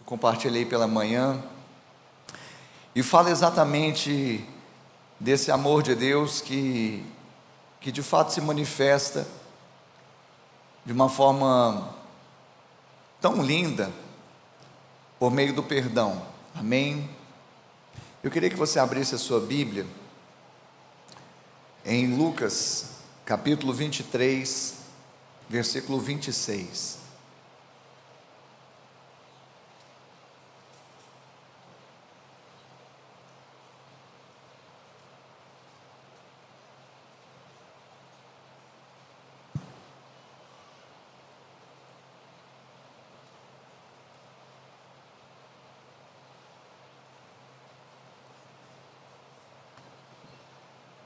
compartilhei pela manhã, e fala exatamente desse amor de Deus que de fato se manifesta de uma forma tão linda por meio do perdão. Amém? Eu queria que você abrisse a sua Bíblia em Lucas, capítulo 23, versículo 26.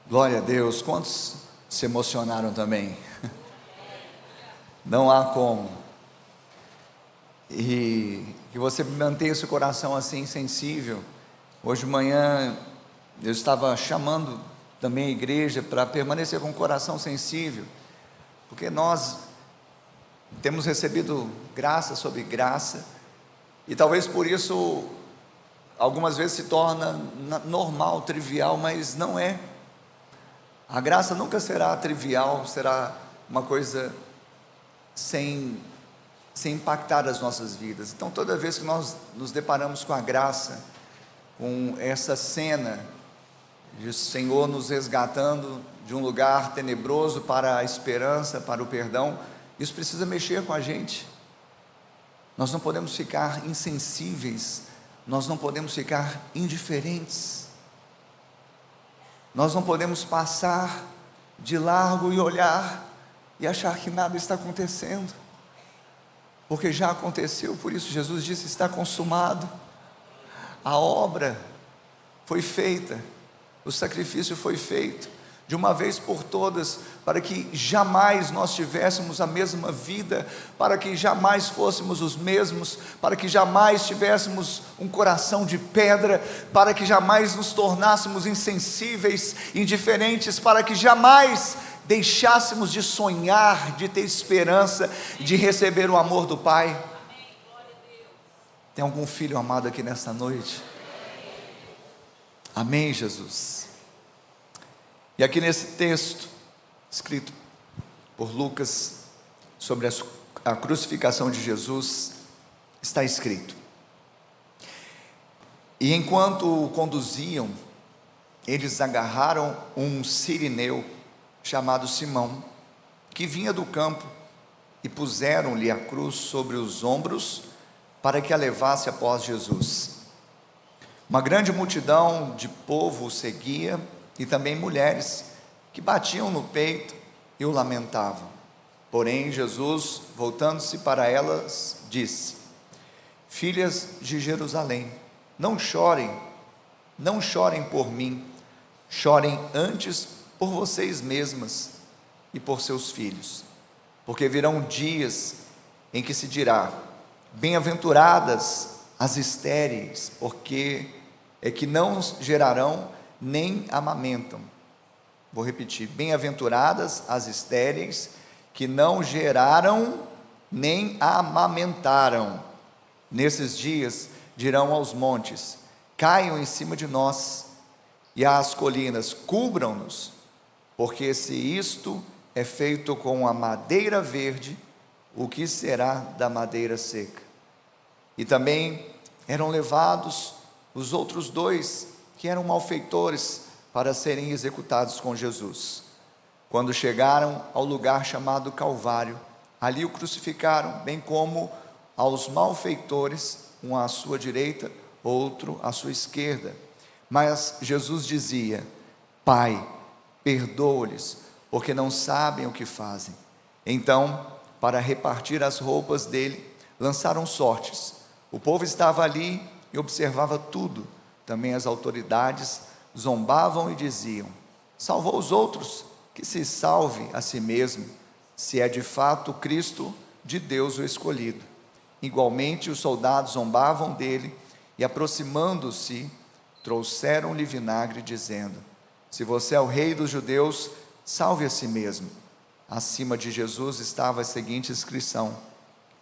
Glória a Deus. Quantos se emocionaram também? Não há como. E que você mantenha seu coração assim sensível. Hoje de manhã eu estava chamando também a igreja para permanecer com o coração sensível, porque nós temos recebido graça sobre graça, e talvez por isso algumas vezes se torna normal, trivial, mas não é. A graça nunca será trivial, será uma coisa sem impactar as nossas vidas. Então, toda vez que nós nos deparamos com a graça, com essa cena de o Senhor nos resgatando de um lugar tenebroso para a esperança, para o perdão, isso precisa mexer com a gente. Nós não podemos ficar insensíveis, nós não podemos ficar indiferentes. Nós não podemos passar de largo e olhar e achar que nada está acontecendo, porque já aconteceu. Por isso Jesus disse: está consumado, a obra foi feita, o sacrifício foi feito, de uma vez por todas, para que jamais nós tivéssemos a mesma vida, para que jamais fôssemos os mesmos, para que jamais tivéssemos um coração de pedra, para que jamais nos tornássemos insensíveis, indiferentes, para que jamais deixássemos de sonhar, de ter esperança, de receber o amor do Pai. Tem algum filho amado aqui nesta noite? Amém, Jesus. E aqui nesse texto, escrito por Lucas, sobre a crucificação de Jesus, está escrito: e enquanto o conduziam, eles agarraram um cirineu, chamado Simão, que vinha do campo, e puseram-lhe a cruz sobre os ombros, para que a levasse após Jesus. Uma grande multidão de povo o seguia, e também mulheres que batiam no peito e o lamentavam. Porém Jesus, voltando-se para elas, disse: filhas de Jerusalém, não chorem por mim, chorem antes por vocês mesmas e por seus filhos, porque virão dias em que se dirá: bem-aventuradas as estéreis, porque é que não gerarão nem amamentam. Vou repetir: bem-aventuradas as estéreis, que não geraram nem amamentaram. Nesses dias dirão aos montes: caiam em cima de nós, e às colinas: cubram-nos, porque se isto é feito com a madeira verde, o que será da madeira seca? E também eram levados os outros dois, que eram malfeitores, para serem executados com Jesus. Quando chegaram ao lugar chamado Calvário, ali o crucificaram, bem como aos malfeitores, um à sua direita, outro à sua esquerda. Mas Jesus dizia: Pai, perdoa-lhes, porque não sabem o que fazem. Então, para repartir as roupas dele, lançaram sortes. O povo estava ali e observava tudo. Também as autoridades zombavam e diziam: salvou os outros, que se salve a si mesmo, se é de fato o Cristo de Deus o escolhido. Igualmente os soldados zombavam dele, e aproximando-se, trouxeram-lhe vinagre, dizendo: se você é o rei dos judeus, salve a si mesmo. Acima de Jesus estava a seguinte inscrição: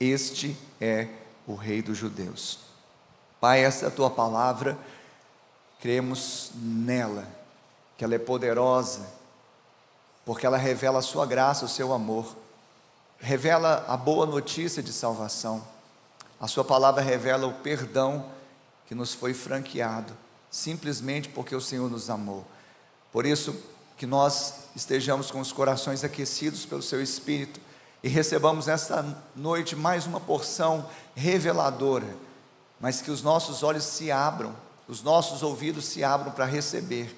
este é o rei dos judeus. Pai, essa é a tua palavra, cremos nela, que ela é poderosa, porque ela revela a sua graça, o seu amor, revela a boa notícia de salvação. A sua palavra revela o perdão que nos foi franqueado, simplesmente porque o Senhor nos amou. Por isso, que nós estejamos com os corações aquecidos pelo seu Espírito e recebamos nesta noite mais uma porção reveladora, mas que os nossos olhos se abram, os nossos ouvidos se abram para receber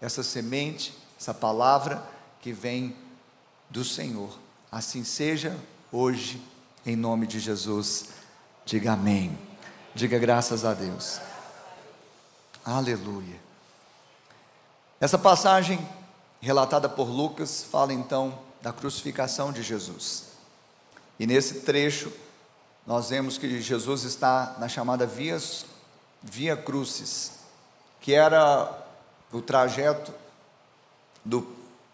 essa semente, essa palavra que vem do Senhor. Assim seja hoje, em nome de Jesus. Diga amém. Diga graças a Deus. Aleluia. Essa passagem relatada por Lucas fala então da crucificação de Jesus. E nesse trecho nós vemos que Jesus está na chamada Via Crucis, que era o trajeto do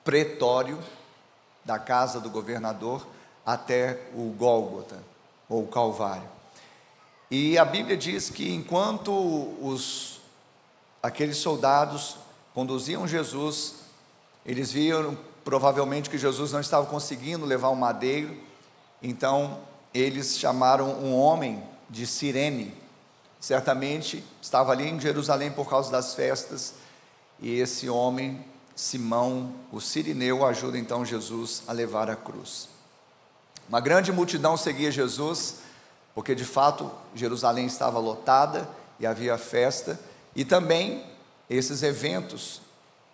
pretório, da casa do governador, até o Gólgota, ou Calvário. E a Bíblia diz que enquanto aqueles soldados conduziam Jesus, eles viram provavelmente que Jesus não estava conseguindo levar o madeiro, então eles chamaram um homem de Cirene, certamente estava ali em Jerusalém por causa das festas, e esse homem, Simão, o Cirineu, ajuda então Jesus a levar a cruz. Uma grande multidão seguia Jesus, porque de fato Jerusalém estava lotada e havia festa, e também esses eventos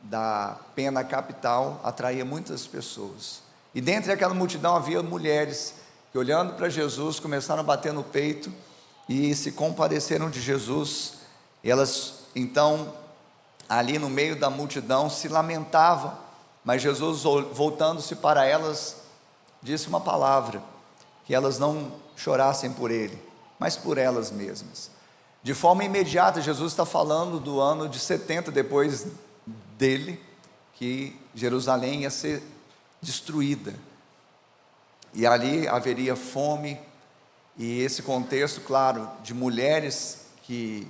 da pena capital atraía muitas pessoas, e dentre aquela multidão havia mulheres que, olhando para Jesus, começaram a bater no peito e se compadeceram de Jesus. E elas então, ali no meio da multidão, se lamentavam, mas Jesus, voltando-se para elas, disse uma palavra, que elas não chorassem por ele, mas por elas mesmas. De forma imediata, Jesus está falando do ano de 70 depois dele, que Jerusalém ia ser destruída, e ali haveria fome, e esse contexto, claro, de mulheres que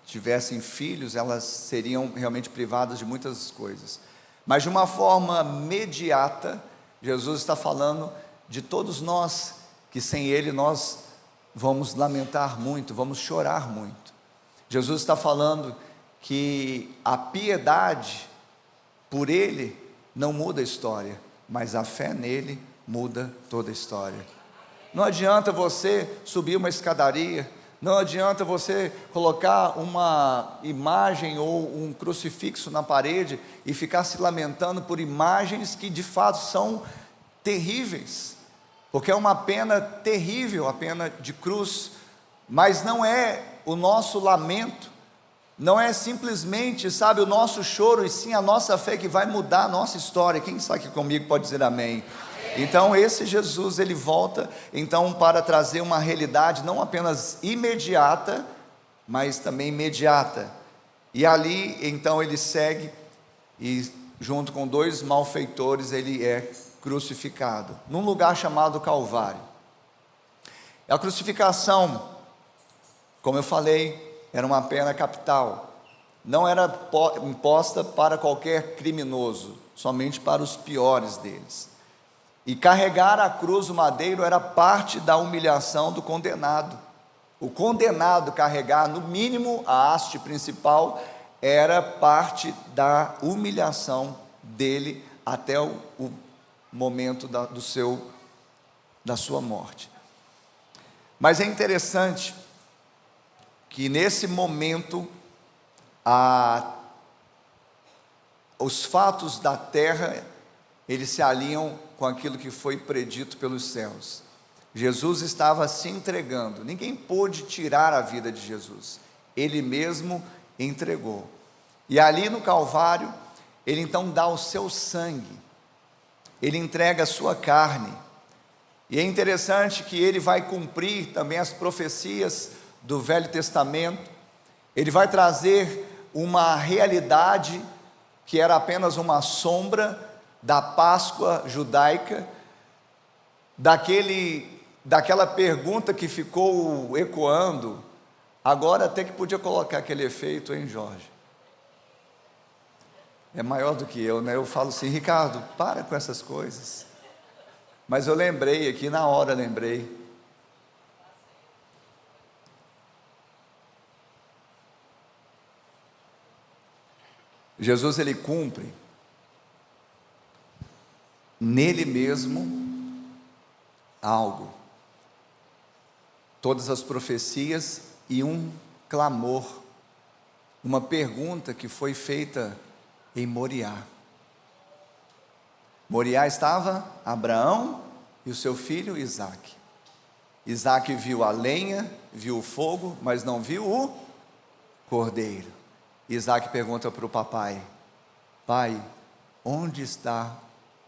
tivessem filhos, elas seriam realmente privadas de muitas coisas, mas de uma forma imediata, Jesus está falando de todos nós, que sem ele nós vamos lamentar muito, vamos chorar muito. Jesus está falando que a piedade por ele não muda a história, mas a fé nele muda toda a história. Não adianta você subir uma escadaria, não adianta você colocar uma imagem ou um crucifixo na parede e ficar se lamentando por imagens que de fato são terríveis, porque é uma pena terrível, a pena de cruz, mas não é o nosso lamento, não é simplesmente, sabe, o nosso choro, e sim a nossa fé que vai mudar a nossa história. Quem está aqui comigo pode dizer amém? Então esse Jesus, ele volta então para trazer uma realidade não apenas imediata, mas também imediata, e ali então ele segue, e junto com dois malfeitores ele é crucificado, num lugar chamado Calvário. A crucificação, como eu falei, era uma pena capital, não era imposta para qualquer criminoso, somente para os piores deles. E carregar a cruz, o madeiro, era parte da humilhação do condenado. O condenado carregar, no mínimo, a haste principal, era parte da humilhação dele até o momento da sua morte. Mas é interessante que nesse momento os fatos da terra, eles se alinham com aquilo que foi predito pelos céus. Jesus estava se entregando, ninguém pôde tirar a vida de Jesus, ele mesmo entregou, e ali no Calvário, ele então dá o seu sangue, ele entrega a sua carne, e é interessante que ele vai cumprir também as profecias do Velho Testamento, ele vai trazer uma realidade que era apenas uma sombra da Páscoa judaica, daquela pergunta que ficou ecoando Agora até que podia colocar aquele efeito, hein, Jorge? É maior do que eu, né? Eu falo assim, Ricardo, para com essas coisas. Mas eu lembrei aqui, na hora lembrei. Jesus, ele cumpre nele mesmo algo. Todas as profecias e um clamor, uma pergunta que foi feita em Moriá. Moriá estava Abraão e o seu filho Isaque. Isaque viu a lenha, viu o fogo, mas não viu o cordeiro. Isaque pergunta para o papai: pai, onde está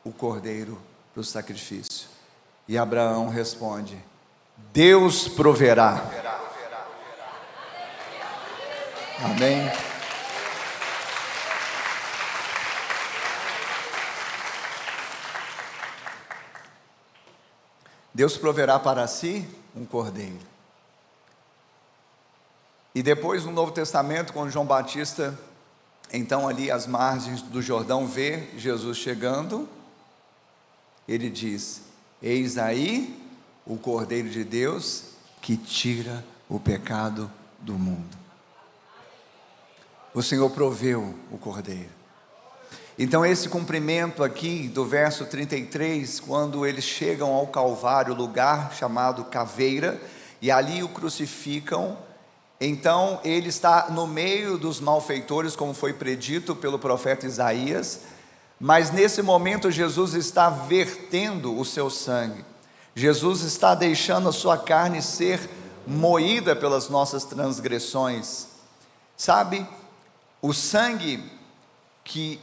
o cordeiro para o sacrifício? E Abraão responde: Deus proverá. Amém. Deus proverá para si um cordeiro. E depois no Novo Testamento, quando João Batista, então ali às margens do Jordão, vê Jesus chegando, ele diz: eis aí o Cordeiro de Deus que tira o pecado do mundo. O Senhor proveu o Cordeiro. Então esse cumprimento aqui do verso 33, quando eles chegam ao Calvário, lugar chamado Caveira, e ali o crucificam, então ele está no meio dos malfeitores, como foi predito pelo profeta Isaías, mas nesse momento Jesus está vertendo o seu sangue, Jesus está deixando a sua carne ser moída pelas nossas transgressões, sabe, o sangue que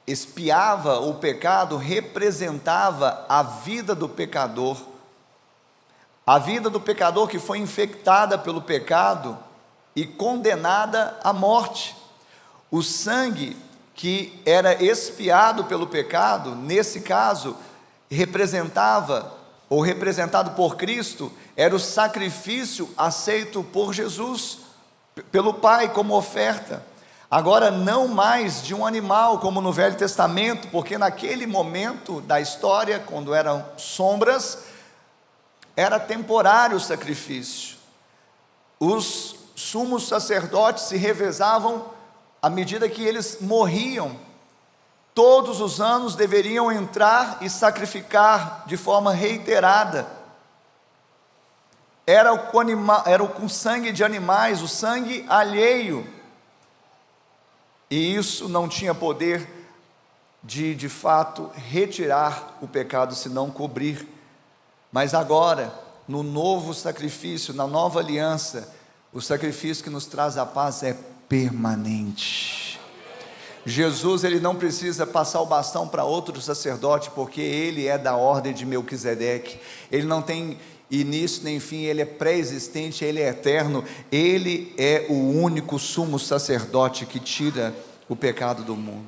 expiava o pecado representava a vida do pecador, que foi infectada pelo pecado e condenada à morte. O sangue que era expiado pelo pecado, nesse caso, representado por Cristo, era o sacrifício aceito por Jesus, pelo Pai, como oferta. Agora não mais de um animal, como no Velho Testamento, porque naquele momento da história, quando eram sombras, era temporário o sacrifício. Os sumos sacerdotes se revezavam à medida que eles morriam. Todos os anos deveriam entrar e sacrificar de forma reiterada. Era com sangue de animais, o sangue alheio. E isso não tinha poder de fato retirar o pecado, senão cobrir. Mas agora, no novo sacrifício, na nova aliança, o sacrifício que nos traz a paz é permanente. Jesus, ele não precisa passar o bastão para outro sacerdote, porque ele é da ordem de Melquisedeque. Ele não tem início nem fim, ele é pré-existente, ele é eterno, ele é o único sumo sacerdote que tira o pecado do mundo.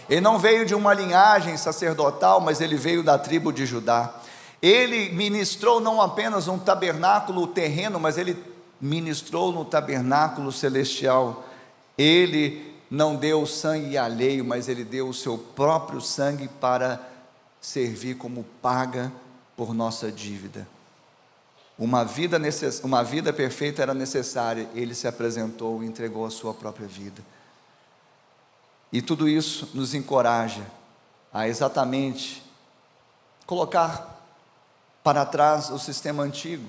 Ele não veio de uma linhagem sacerdotal, mas ele veio da tribo de Judá. Ele ministrou não apenas um tabernáculo terreno, mas ele ministrou no tabernáculo celestial. Ele não deu sangue alheio, mas ele deu o seu próprio sangue para servir como paga por nossa dívida. Uma vida perfeita era necessária. Ele se apresentou e entregou a sua própria vida. E tudo isso nos encoraja a exatamente colocar para trás o sistema antigo,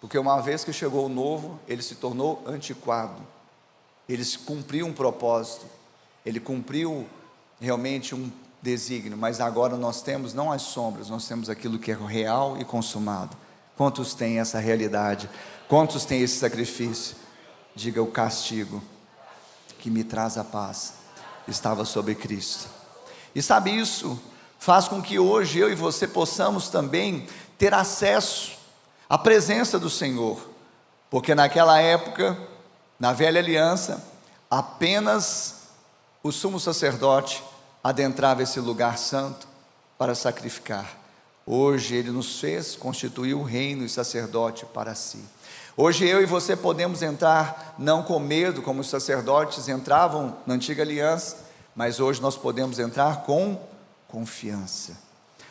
porque uma vez que chegou o novo, ele se tornou antiquado. Ele cumpriu um propósito, ele cumpriu realmente um desígnio, mas agora nós temos não as sombras, nós temos aquilo que é real e consumado. Quantos têm essa realidade? Quantos têm esse sacrifício? Diga: o castigo que me traz a paz estava sobre Cristo. E sabe, isso faz com que hoje eu e você possamos também ter acesso à presença do Senhor, porque naquela época, na velha aliança, apenas o sumo sacerdote adentrava esse lugar santo para sacrificar. Hoje ele nos fez, constituiu o reino e sacerdote para si. Hoje eu e você podemos entrar não com medo, como os sacerdotes entravam na antiga aliança, mas hoje nós podemos entrar com confiança.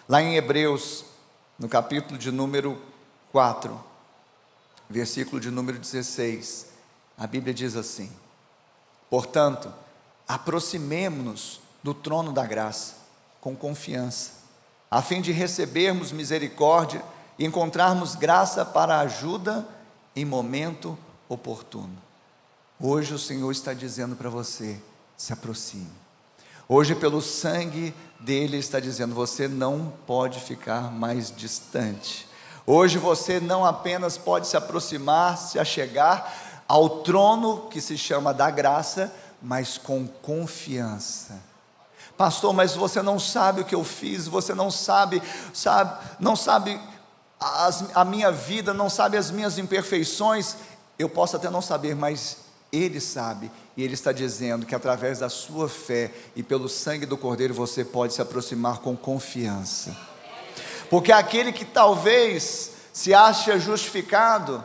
Lá em Hebreus, no capítulo de número 4, versículo de número 16, a Bíblia diz assim: portanto, aproximemo-nos do trono da graça com confiança, a fim de recebermos misericórdia e encontrarmos graça para ajuda em momento oportuno. Hoje o Senhor está dizendo para você: se aproxime. Hoje, pelo sangue dele, está dizendo: você não pode ficar mais distante. Hoje você não apenas pode se aproximar, se achegar ao trono que se chama da graça, mas com confiança. Pastor, mas você não sabe o que eu fiz, você não sabe a minha vida, não sabe as minhas imperfeições. Eu posso até não saber, mas Ele sabe, e Ele está dizendo que através da sua fé e pelo sangue do Cordeiro você pode se aproximar com confiança. Porque aquele que talvez se acha justificado,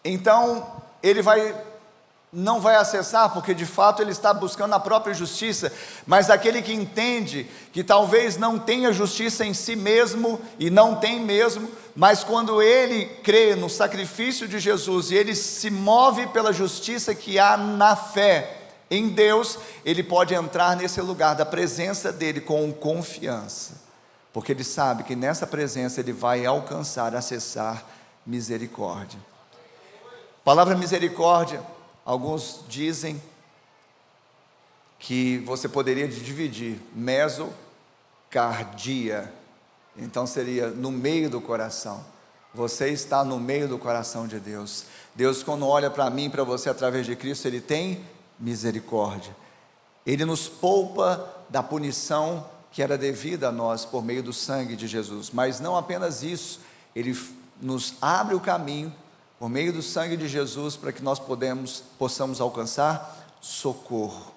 então ele não vai acessar, porque de fato ele está buscando a própria justiça. Mas aquele que entende que talvez não tenha justiça em si mesmo, e não tem mesmo, mas quando ele crê no sacrifício de Jesus, e ele se move pela justiça que há na fé em Deus, ele pode entrar nesse lugar da presença dele com confiança, porque ele sabe que nessa presença ele vai alcançar, acessar misericórdia. A palavra misericórdia, alguns dizem que você poderia dividir mesocardia, então seria no meio do coração. Você está no meio do coração de Deus. Deus, quando olha para mim, para você através de Cristo, Ele tem misericórdia. Ele nos poupa da punição que era devida a nós por meio do sangue de Jesus. Mas não apenas isso, Ele nos abre o caminho por meio do sangue de Jesus, para que nós possamos alcançar socorro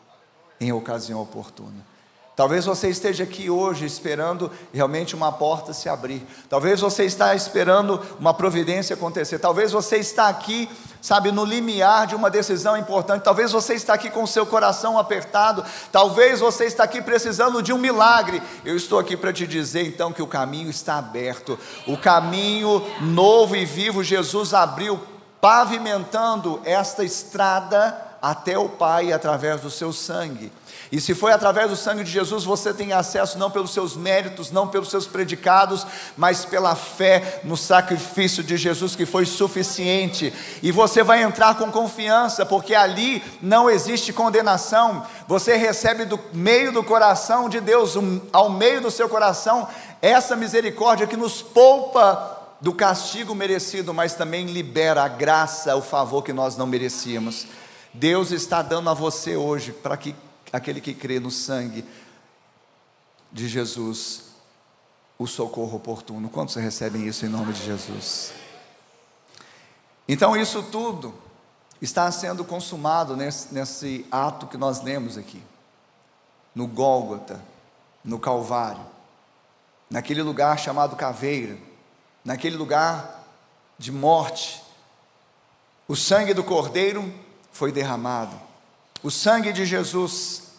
em ocasião oportuna. Talvez você esteja aqui hoje esperando realmente uma porta se abrir. Talvez você está esperando uma providência acontecer. Talvez você está aqui, no limiar de uma decisão importante. Talvez você está aqui com o seu coração apertado. Talvez você está aqui precisando de um milagre. Eu estou aqui para te dizer então que o caminho está aberto. O caminho novo e vivo Jesus abriu, pavimentando esta estrada até o Pai através do seu sangue. E se foi através do sangue de Jesus, você tem acesso não pelos seus méritos, não pelos seus predicados, mas pela fé no sacrifício de Jesus, que foi suficiente. E você vai entrar com confiança, porque ali não existe condenação. Você recebe do meio do coração de Deus, ao meio do seu coração, essa misericórdia que nos poupa do castigo merecido, mas também libera a graça, o favor que nós não merecíamos. Deus está dando a você hoje, para que aquele que crê no sangue de Jesus, o socorro oportuno. Quantos recebem isso em nome de Jesus? Então isso tudo está sendo consumado nesse ato que nós lemos aqui, no Gólgota, no Calvário, naquele lugar chamado caveira, naquele lugar de morte. O sangue do Cordeiro foi derramado. O sangue de Jesus,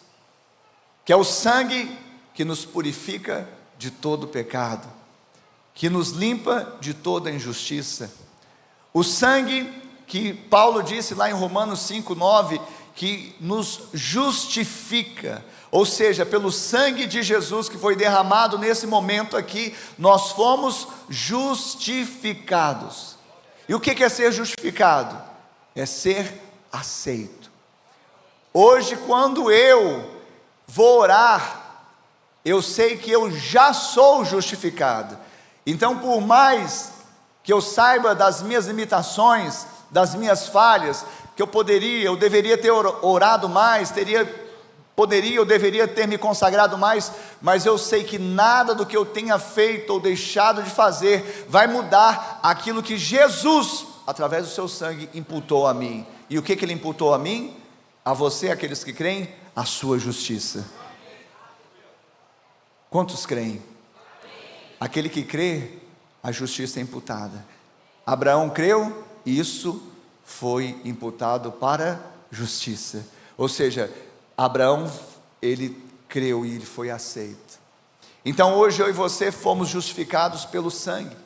que é o sangue que nos purifica de todo pecado, que nos limpa de toda injustiça. O sangue que Paulo disse lá em Romanos 5:9, que nos justifica, ou seja, pelo sangue de Jesus que foi derramado nesse momento aqui, nós fomos justificados. E o que é ser justificado? É ser aceito. Hoje, quando eu vou orar, eu sei que eu já sou justificado. Então, por mais que eu saiba das minhas limitações, das minhas falhas, que eu deveria ter orado mais, eu deveria ter me consagrado mais, mas eu sei que nada do que eu tenha feito ou deixado de fazer vai mudar aquilo que Jesus, através do seu sangue, imputou a mim. E o que Ele imputou a mim? A você, aqueles que creem, a sua justiça. Quantos creem? Aquele que crê, a justiça é imputada. Abraão creu isso foi imputado para justiça. Ou seja, Abraão, ele creu e ele foi aceito. Então hoje eu e você fomos justificados pelo sangue,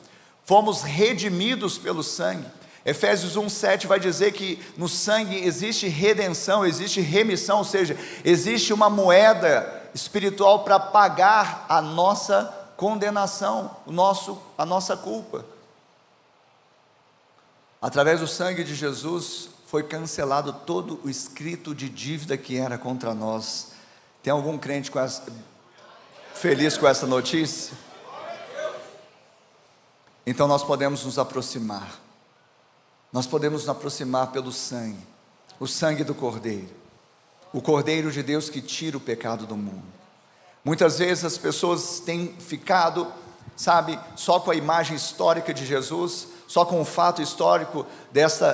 fomos redimidos pelo sangue. Efésios 1:7 vai dizer que no sangue existe redenção, existe remissão, ou seja, existe uma moeda espiritual para pagar a nossa condenação, a nossa culpa. Através do sangue de Jesus foi cancelado todo o escrito de dívida que era contra nós. Tem algum crente feliz com essa notícia? Então nós podemos nos aproximar. Nós podemos nos aproximar pelo sangue, o sangue do Cordeiro, o Cordeiro de Deus que tira o pecado do mundo. Muitas vezes as pessoas têm ficado, só com a imagem histórica de Jesus, só com o fato histórico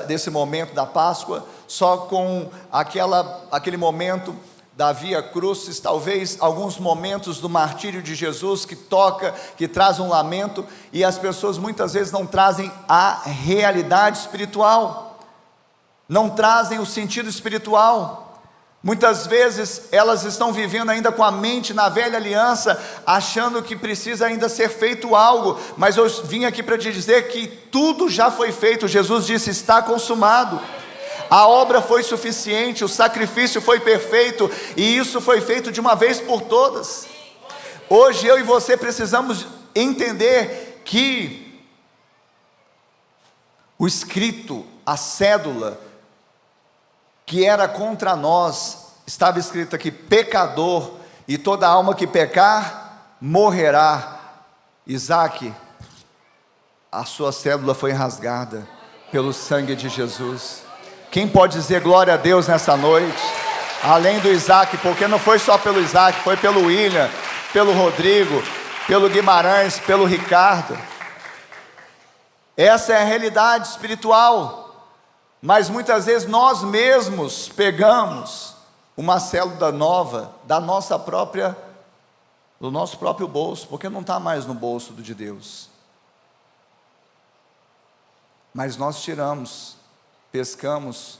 desse momento da Páscoa, só com aquele momento da Via Crucis, talvez alguns momentos do martírio de Jesus que traz um lamento, e as pessoas muitas vezes não trazem a realidade espiritual, não trazem o sentido espiritual. Muitas vezes elas estão vivendo ainda com a mente na velha aliança, achando que precisa ainda ser feito algo, mas eu vim aqui para te dizer que tudo já foi feito. Jesus disse: está consumado. A obra foi suficiente, o sacrifício foi perfeito, e isso foi feito de uma vez por todas. Hoje eu e você precisamos entender que o escrito, a cédula que era contra nós, estava escrito aqui: pecador, e toda alma que pecar, morrerá. Isaac, a sua cédula foi rasgada pelo sangue de Jesus. Quem pode dizer glória a Deus nessa noite? Além do Isaac, porque não foi só pelo Isaac, foi pelo William, pelo Rodrigo, pelo Guimarães, pelo Ricardo. Essa é a realidade espiritual. Mas muitas vezes nós mesmos pegamos uma célula nova do nosso próprio bolso, porque não está mais no bolso de Deus. Mas nós pescamos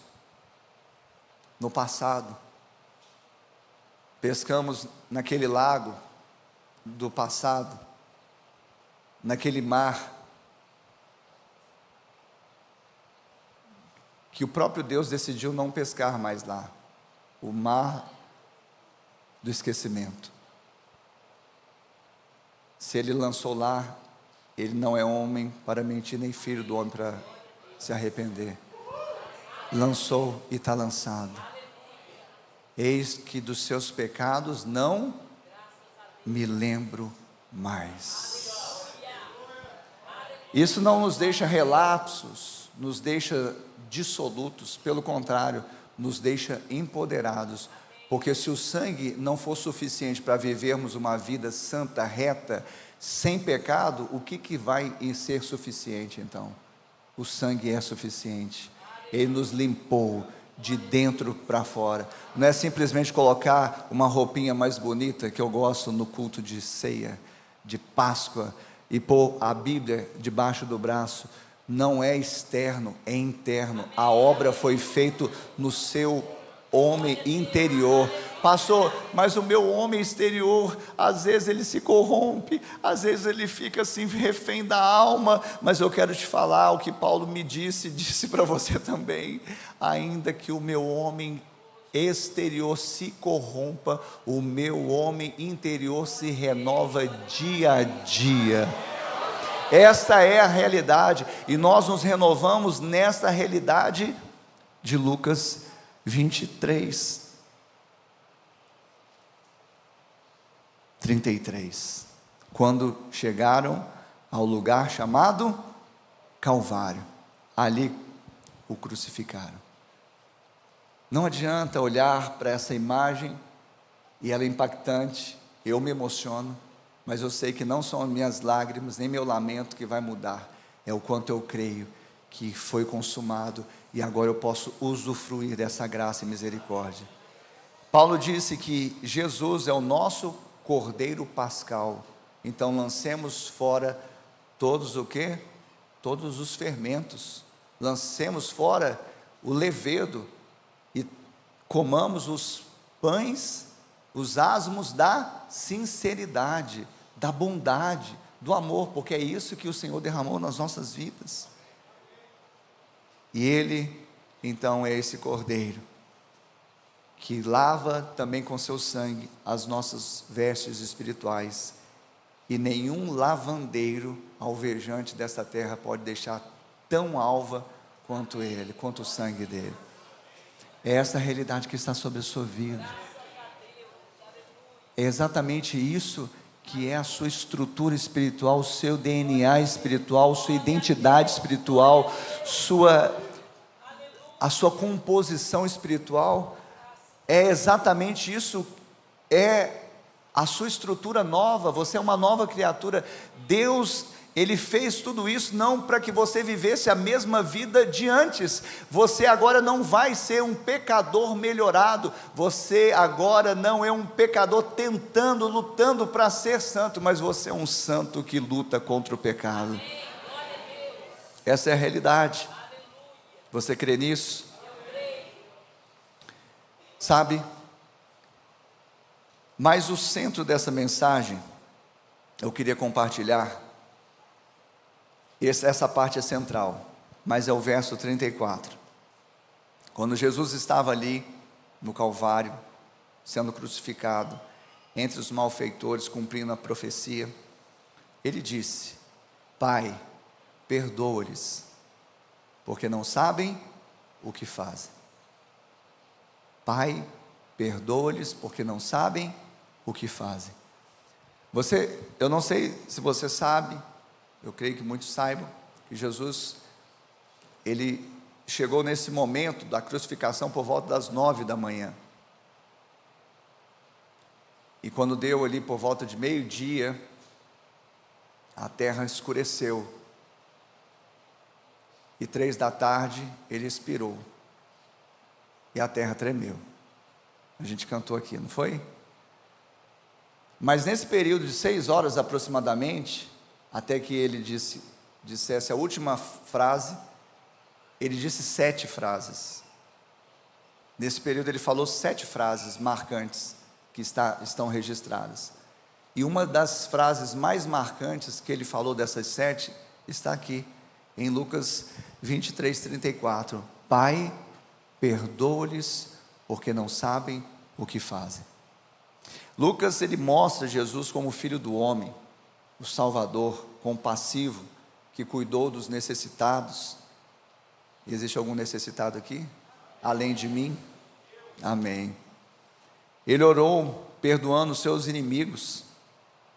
no passado, pescamos naquele lago do passado, naquele mar, que o próprio Deus decidiu não pescar mais lá, o mar do esquecimento. Se Ele lançou lá, Ele não é homem para mentir, nem filho do homem para se arrepender. Lançou e está lançado. Eis que dos seus pecados não me lembro mais. Isso não nos deixa relapsos, nos deixa dissolutos, pelo contrário, nos deixa empoderados, porque se o sangue não for suficiente para vivermos uma vida santa, reta, sem pecado, o que vai ser suficiente então? O sangue é suficiente. Ele nos limpou de dentro para fora. Não é simplesmente colocar uma roupinha mais bonita, que eu gosto no culto de ceia, de Páscoa, e pôr a Bíblia debaixo do braço. Não é externo, é interno. A obra foi feita no seu homem interior. Pastor, mas o meu homem exterior, às vezes ele se corrompe, às vezes ele fica assim, refém da alma. Mas eu quero te falar o que Paulo me disse para você também. Ainda que o meu homem exterior se corrompa, o meu homem interior se renova dia a dia. Esta é a realidade, e nós nos renovamos nesta realidade de Lucas 23, 33, quando chegaram ao lugar chamado Calvário, ali o crucificaram. Não adianta olhar para essa imagem, e ela é impactante, eu me emociono, mas eu sei que não são as minhas lágrimas, nem meu lamento que vai mudar, é o quanto eu creio que foi consumado, e agora eu posso usufruir dessa graça e misericórdia. Paulo disse que Jesus é o nosso Cordeiro Pascal, então lancemos fora todos o quê? Todos os fermentos, lancemos fora o levedo e comamos os pães, os asmos da sinceridade, da bondade, do amor, porque é isso que o Senhor derramou nas nossas vidas. E Ele, então, é esse Cordeiro, que lava também com seu sangue as nossas vestes espirituais, e nenhum lavandeiro alvejante desta terra pode deixar tão alva quanto Ele, quanto o sangue dele. É essa a realidade que está sobre a sua vida. É exatamente isso que é a sua estrutura espiritual, o seu DNA espiritual, sua identidade espiritual, a sua composição espiritual. É exatamente isso, é a sua estrutura nova. Você é uma nova criatura. Deus, Ele fez tudo isso não para que você vivesse a mesma vida de antes. Você agora não vai ser um pecador melhorado, você agora não é um pecador tentando, lutando para ser santo, mas você é um santo que luta contra o pecado. Essa é a realidade. Você crê nisso? Sabe? Mas o centro dessa mensagem, eu queria compartilhar, essa parte é central, mas é o verso 34, quando Jesus estava ali no Calvário, sendo crucificado, entre os malfeitores, cumprindo a profecia, Ele disse: Pai, perdoa-lhes, porque não sabem o que fazem. Pai, perdoa-lhes, porque não sabem o que fazem. Eu não sei se você sabe, eu creio que muitos saibam, que Jesus, Ele chegou nesse momento da crucificação por volta das 9 da manhã, e quando deu ali por volta de meio-dia, a terra escureceu, e 3 da tarde, Ele expirou, e a terra tremeu. A gente cantou aqui, não foi? Mas nesse período de 6 horas aproximadamente, até que Ele dissesse a última frase, Ele disse 7 frases. Nesse período Ele falou 7 frases marcantes que estão registradas. E uma das frases mais marcantes que Ele falou dessas 7 está aqui em Lucas 23:34. Pai, perdoa-lhes, porque não sabem o que fazem. Lucas, ele mostra Jesus como filho do homem, o Salvador, compassivo, que cuidou dos necessitados. Existe algum necessitado aqui? Além de mim? Amém. Ele orou perdoando os seus inimigos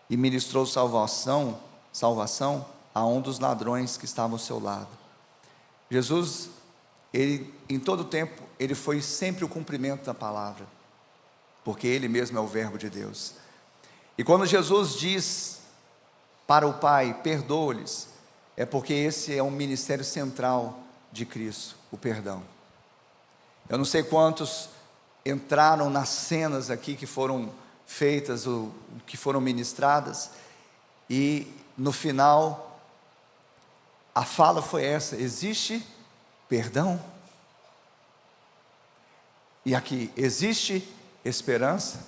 e ministrou salvação a um dos ladrões que estavam ao seu lado. Jesus, Ele, em todo o tempo, Ele foi sempre o cumprimento da palavra, porque Ele mesmo é o verbo de Deus. E quando Jesus diz para o Pai, perdoa-lhes, é porque esse é um ministério central de Cristo, o perdão. Eu não sei quantos entraram nas cenas aqui que foram feitas, ou que foram ministradas, e no final, a fala foi essa: existe perdão? E aqui, existe esperança?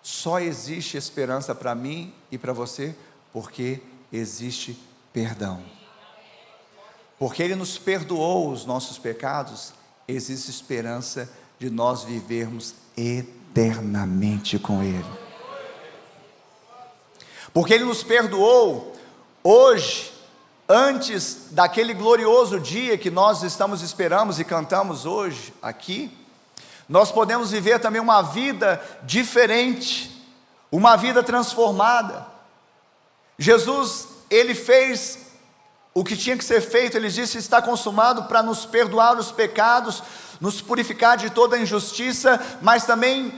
Só existe esperança para mim e para você, porque existe perdão. Porque Ele nos perdoou os nossos pecados, existe esperança de nós vivermos eternamente com Ele. Porque Ele nos perdoou hoje, antes daquele glorioso dia que nós esperamos e cantamos hoje aqui, nós podemos viver também uma vida diferente, uma vida transformada. Jesus, Ele fez o que tinha que ser feito. Ele disse: está consumado, para nos perdoar os pecados, nos purificar de toda injustiça, mas também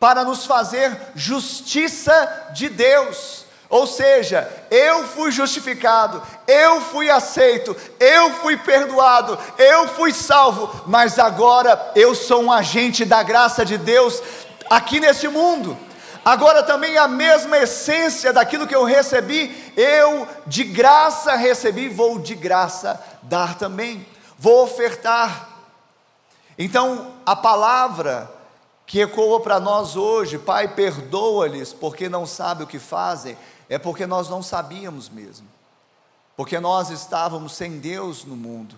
para nos fazer justiça de Deus. Ou seja, eu fui justificado, eu fui aceito, eu fui perdoado, eu fui salvo, mas agora eu sou um agente da graça de Deus aqui neste mundo. Agora também a mesma essência daquilo que eu recebi, eu de graça recebi, vou de graça dar também. vou ofertar. Então, a palavra que ecoou para nós hoje, Pai, perdoa-lhes, porque não sabem o que fazem, é porque nós não sabíamos mesmo, porque nós estávamos sem Deus no mundo,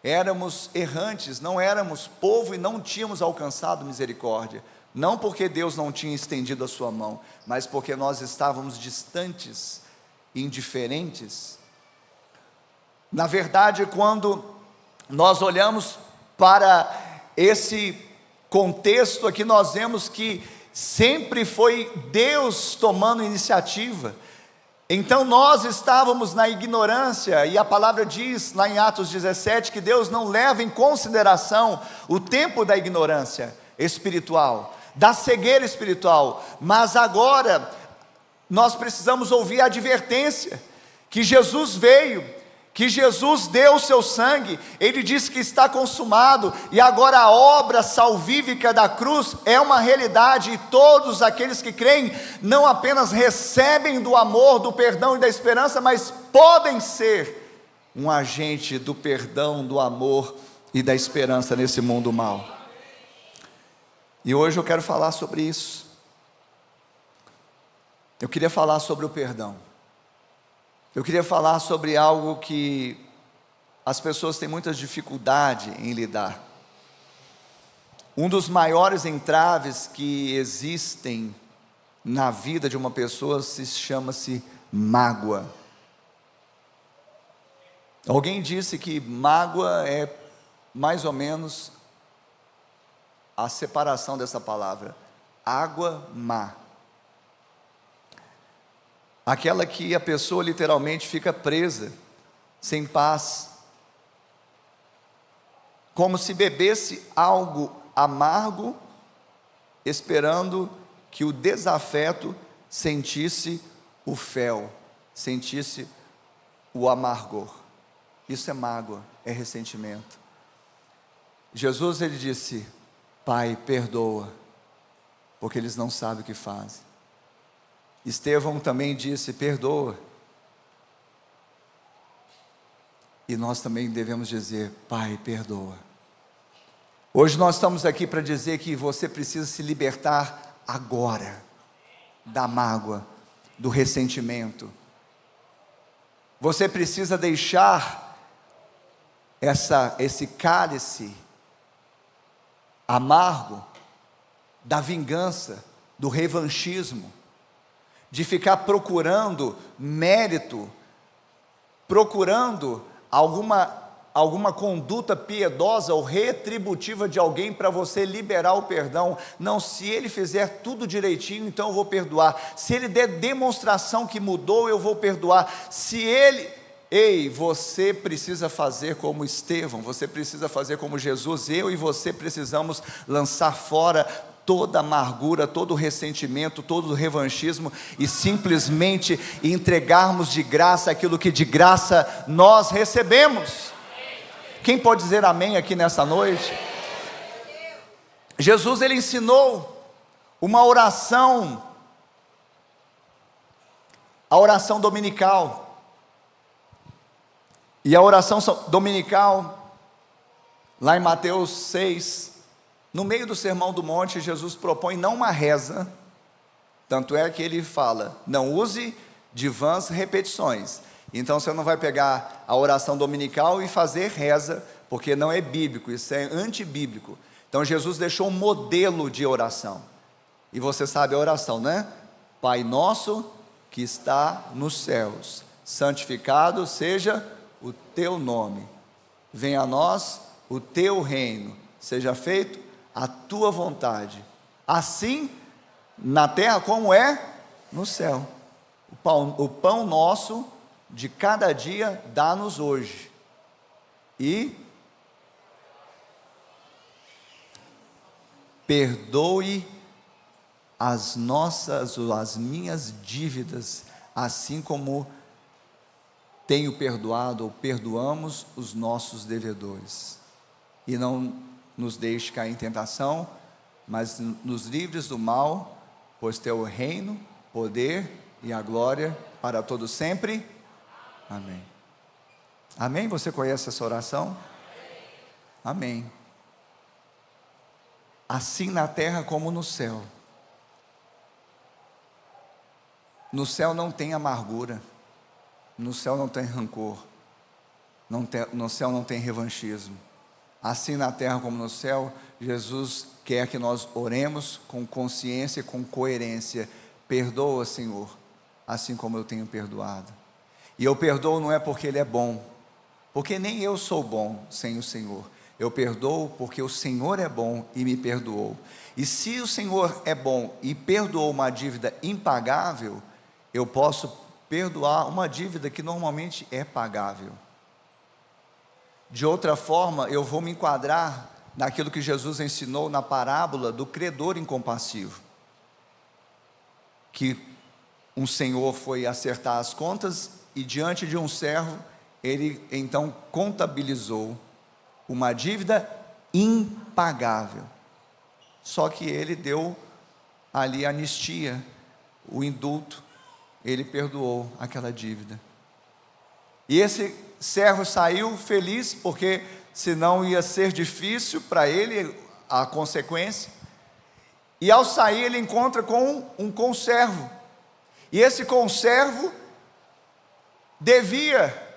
éramos errantes, não éramos povo e não tínhamos alcançado misericórdia, não porque Deus não tinha estendido a sua mão, mas porque nós estávamos distantes, indiferentes. Na verdade, quando nós olhamos para esse contexto aqui, nós vemos que sempre foi Deus tomando iniciativa. Então nós estávamos na ignorância, e a palavra diz lá em Atos 17, que Deus não leva em consideração o tempo da ignorância espiritual, da cegueira espiritual, mas agora nós precisamos ouvir a advertência, que Jesus veio, que Jesus deu o seu sangue, Ele disse que está consumado, e agora a obra salvífica da cruz é uma realidade, e todos aqueles que creem, não apenas recebem do amor, do perdão e da esperança, mas podem ser um agente do perdão, do amor e da esperança nesse mundo mau. E hoje eu quero falar sobre isso. Eu queria falar sobre o perdão. Eu queria falar sobre algo que as pessoas têm muita dificuldade em lidar. Um dos maiores entraves que existem na vida de uma pessoa chama-se mágoa. Alguém disse que mágoa é mais ou menos a separação dessa palavra, água má. Aquela que a pessoa literalmente fica presa, sem paz, como se bebesse algo amargo, esperando que o desafeto sentisse o fel, sentisse o amargor. Isso é mágoa, é ressentimento. Jesus, ele disse: Pai, perdoa, porque eles não sabem o que fazem. Estevão também disse: perdoa. E nós também devemos dizer: Pai, perdoa. Hoje nós estamos aqui para dizer que você precisa se libertar agora da mágoa, do ressentimento. Você precisa deixar esse cálice amargo da vingança, do revanchismo, de ficar procurando mérito, procurando alguma conduta piedosa ou retributiva de alguém para você liberar o perdão. Não, se ele fizer tudo direitinho, então eu vou perdoar. Se ele der demonstração que mudou, eu vou perdoar. Se ele... Ei, você precisa fazer como Estevão, você precisa fazer como Jesus. Eu e você precisamos lançar fora toda amargura, todo ressentimento, todo revanchismo, e simplesmente entregarmos de graça aquilo que de graça nós recebemos. Quem pode dizer amém aqui nessa noite? Jesus, ele ensinou uma oração, a oração dominical. E a oração dominical, lá em Mateus 6, no meio do Sermão do Monte, Jesus propõe não uma reza, tanto é que ele fala: não use de vãs repetições. Então você não vai pegar a oração dominical e fazer reza, porque não é bíblico, isso é antibíblico. Então Jesus deixou um modelo de oração, e você sabe a oração, né? Pai nosso que está nos céus, santificado seja o teu nome, venha a nós o teu reino, seja feito a tua vontade, assim na terra como é no céu. O pão nosso de cada dia dá-nos hoje, e perdoe as minhas dívidas, assim como tenho perdoado ou perdoamos os nossos devedores. E não nos deixe cair em tentação, mas nos livres do mal, pois teu reino, poder e a glória para todos sempre. Amém. Amém? Você conhece essa oração? Amém. Assim na terra como no céu. No céu não tem amargura, no céu não tem rancor, no céu não tem revanchismo. Assim na terra como no céu, Jesus quer que nós oremos com consciência e com coerência. Perdoa, Senhor, assim como eu tenho perdoado. E eu perdoo não é porque Ele é bom, porque nem eu sou bom sem o Senhor. Eu perdoo porque o Senhor é bom e me perdoou. E se o Senhor é bom e perdoou uma dívida impagável, eu posso perdoar uma dívida que normalmente é pagável. De outra forma, eu vou me enquadrar naquilo que Jesus ensinou na parábola do credor incompassivo, que um senhor foi acertar as contas e diante de um servo, ele então contabilizou uma dívida impagável. Só que ele deu ali anistia, o indulto, ele perdoou aquela dívida. E esse servo saiu feliz, porque senão ia ser difícil para ele a consequência. E ao sair ele encontra com um conservo. E esse conservo devia,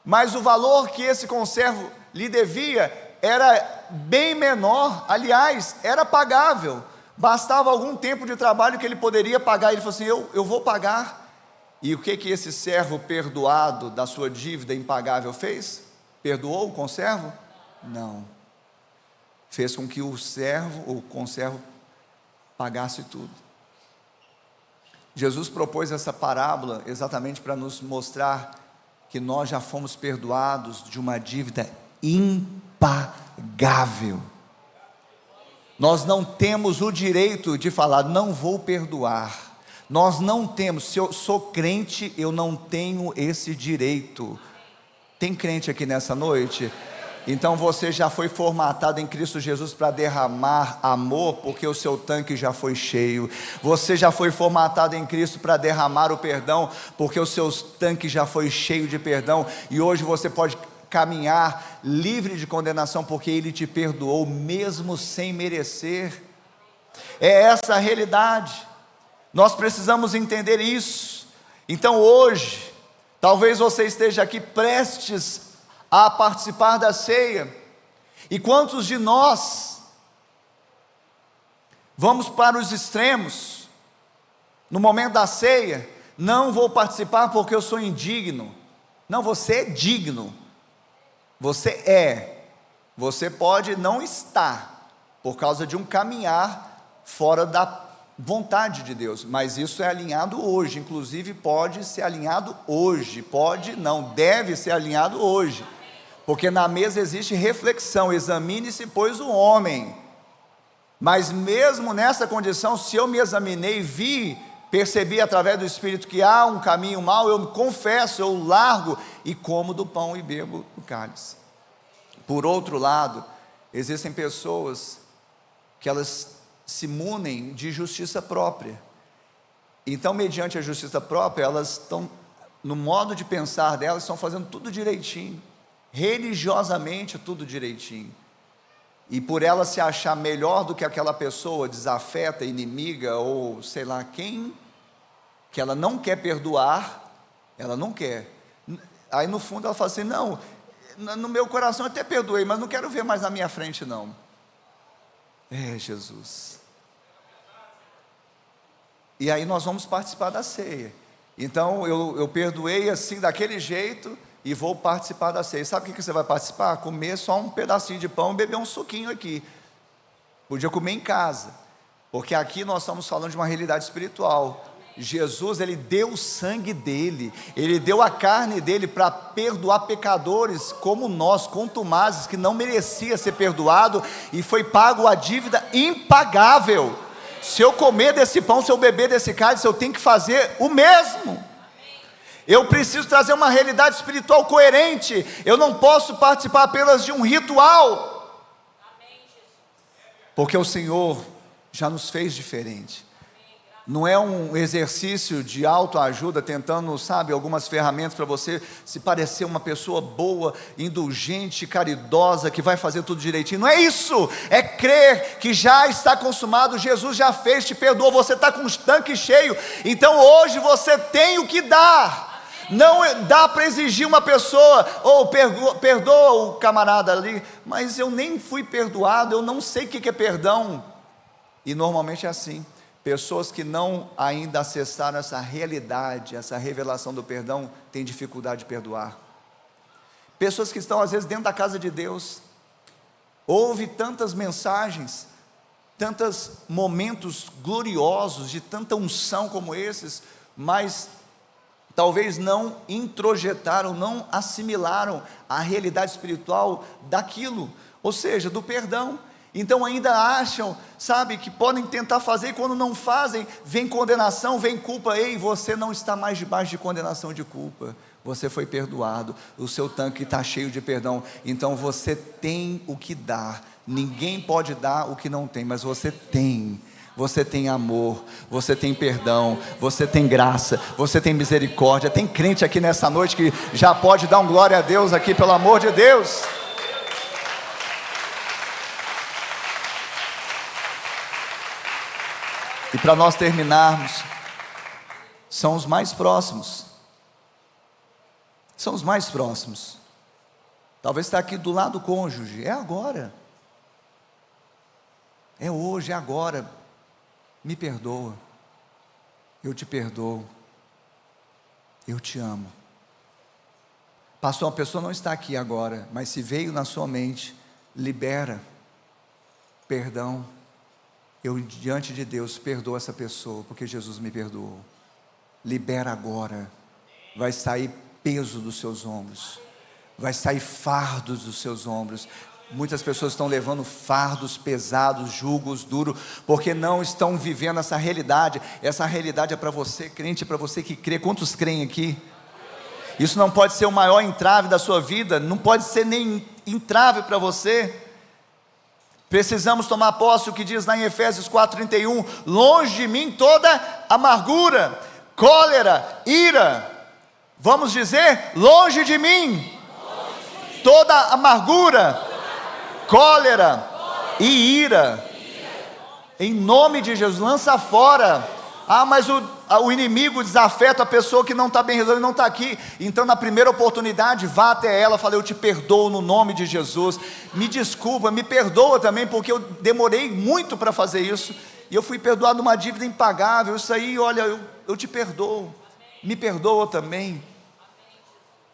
mas o valor que esse conservo lhe devia era bem menor, aliás, era pagável. Bastava algum tempo de trabalho que ele poderia pagar. Ele falou assim: eu vou pagar. E o que esse servo perdoado da sua dívida impagável fez? Perdoou o conservo? Não. Fez com que o conservo pagasse tudo. Jesus propôs essa parábola exatamente para nos mostrar que nós já fomos perdoados de uma dívida impagável. Nós não temos o direito de falar, não vou perdoar. Nós não temos, se eu sou crente, eu não tenho esse direito. Tem crente aqui nessa noite? Então você já foi formatado em Cristo Jesus para derramar amor, porque o seu tanque já foi cheio. Você já foi formatado em Cristo para derramar o perdão, porque o seu tanque já foi cheio de perdão. E hoje você pode caminhar livre de condenação, porque Ele te perdoou mesmo sem merecer. É essa a realidade. Nós precisamos entender isso. Então hoje, talvez você esteja aqui prestes a participar da ceia. E quantos de nós vamos para os extremos? No momento da ceia, não vou participar porque eu sou indigno. Não, você é digno. Você é. Você pode não estar, por causa de um caminhar fora da vontade de Deus, mas isso é alinhado hoje. Inclusive pode ser alinhado hoje, pode não, deve ser alinhado hoje, porque na mesa existe reflexão. Examine-se pois o homem. Mas mesmo nessa condição, se eu me examinei, percebi através do Espírito que há um caminho mau, eu me confesso, eu largo e como do pão e bebo do cálice. Por outro lado, existem pessoas que elas se munem de justiça própria. Então, mediante a justiça própria, elas estão, no modo de pensar delas, estão fazendo tudo direitinho, religiosamente tudo direitinho. E por ela se achar melhor do que aquela pessoa desafeta, inimiga, ou sei lá quem, que ela não quer perdoar, ela não quer. Aí no fundo ela fala assim: não, no meu coração eu até perdoei, mas não quero ver mais na minha frente não. É Jesus. E aí nós vamos participar da ceia. Então eu perdoei assim, daquele jeito, e vou participar da ceia. Sabe o que você vai participar? Comer só um pedacinho de pão e beber um suquinho aqui. Podia comer em casa, porque aqui nós estamos falando de uma realidade espiritual. Jesus, Ele deu o sangue dEle, Ele deu a carne dEle para perdoar pecadores como nós, contumazes, que não merecia ser perdoado, e foi pago a dívida impagável. Se eu comer desse pão, se eu beber desse cálice, eu tenho que fazer o mesmo. Eu preciso trazer uma realidade espiritual coerente. Eu não posso participar apenas de um ritual, porque o Senhor já nos fez diferente. Não é um exercício de autoajuda, tentando, sabe, algumas ferramentas para você se parecer uma pessoa boa, indulgente, caridosa, que vai fazer tudo direitinho. Não é isso, é crer que já está consumado, Jesus já fez, te perdoou, você está com os tanques cheios, então hoje você tem o que dar. Não dá para exigir uma pessoa, ou perdoa o camarada ali, mas eu nem fui perdoado, eu não sei o que é perdão. E normalmente é assim. Pessoas que não ainda acessaram essa realidade, essa revelação do perdão, têm dificuldade de perdoar. Pessoas que estão às vezes dentro da casa de Deus, ouve tantas mensagens, tantos momentos gloriosos, de tanta unção como esses, mas talvez não introjetaram, não assimilaram a realidade espiritual daquilo, ou seja, do perdão. Então ainda acham, sabe, que podem tentar fazer, e quando não fazem, vem condenação, vem culpa. Ei, você não está mais debaixo de condenação, de culpa, você foi perdoado, o seu tanque está cheio de perdão, então você tem o que dar. Ninguém pode dar o que não tem, mas você tem. Você tem amor, você tem perdão, você tem graça, você tem misericórdia. Tem crente aqui nessa noite que já pode dar um glória a Deus aqui, pelo amor de Deus. E para nós terminarmos, são os mais próximos. São os mais próximos. Talvez está aqui do lado do cônjuge. É agora. É hoje, é agora. Me perdoa. Eu te perdoo. Eu te amo. Pastor, uma pessoa não está aqui agora, mas se veio na sua mente, libera. Perdão. Eu diante de Deus perdoo essa pessoa, porque Jesus me perdoou. Libera agora. Vai sair peso dos seus ombros, vai sair fardos dos seus ombros. Muitas pessoas estão levando fardos pesados, jugos duros, porque não estão vivendo essa realidade. Essa realidade é para você, crente, é para você que crê. Quantos creem aqui? Isso não pode ser o maior entrave da sua vida, não pode ser nem entrave para você. Precisamos tomar posse, o que diz lá em Efésios 4:31, longe de mim toda amargura, cólera, ira. Vamos dizer, longe de mim toda amargura, cólera e ira. Em nome de Jesus, lança fora. Ah, mas o inimigo desafeta a pessoa que não está bem resolvida, não está aqui. Então na primeira oportunidade, vá até ela, fala, eu te perdoo no nome de Jesus. Me desculpa, me perdoa também, porque eu demorei muito para fazer isso, e eu fui perdoado uma dívida impagável. Isso aí, olha, eu te perdoo. Me perdoa também.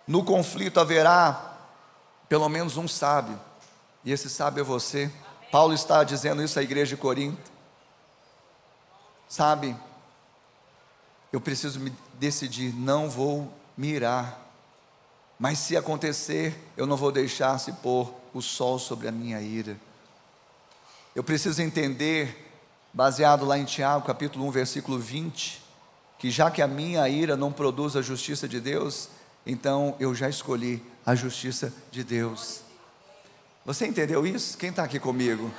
No conflito haverá pelo menos um sábio, e esse sábio é você. Paulo está dizendo isso à igreja de Corinto. Sabe, eu preciso me decidir, não vou me irar, mas se acontecer, eu não vou deixar se pôr o sol sobre a minha ira. Eu preciso entender, baseado lá em Tiago, capítulo 1, versículo 20, que já que a minha ira não produz a justiça de Deus, então eu já escolhi a justiça de Deus. Você entendeu isso? Quem está aqui comigo?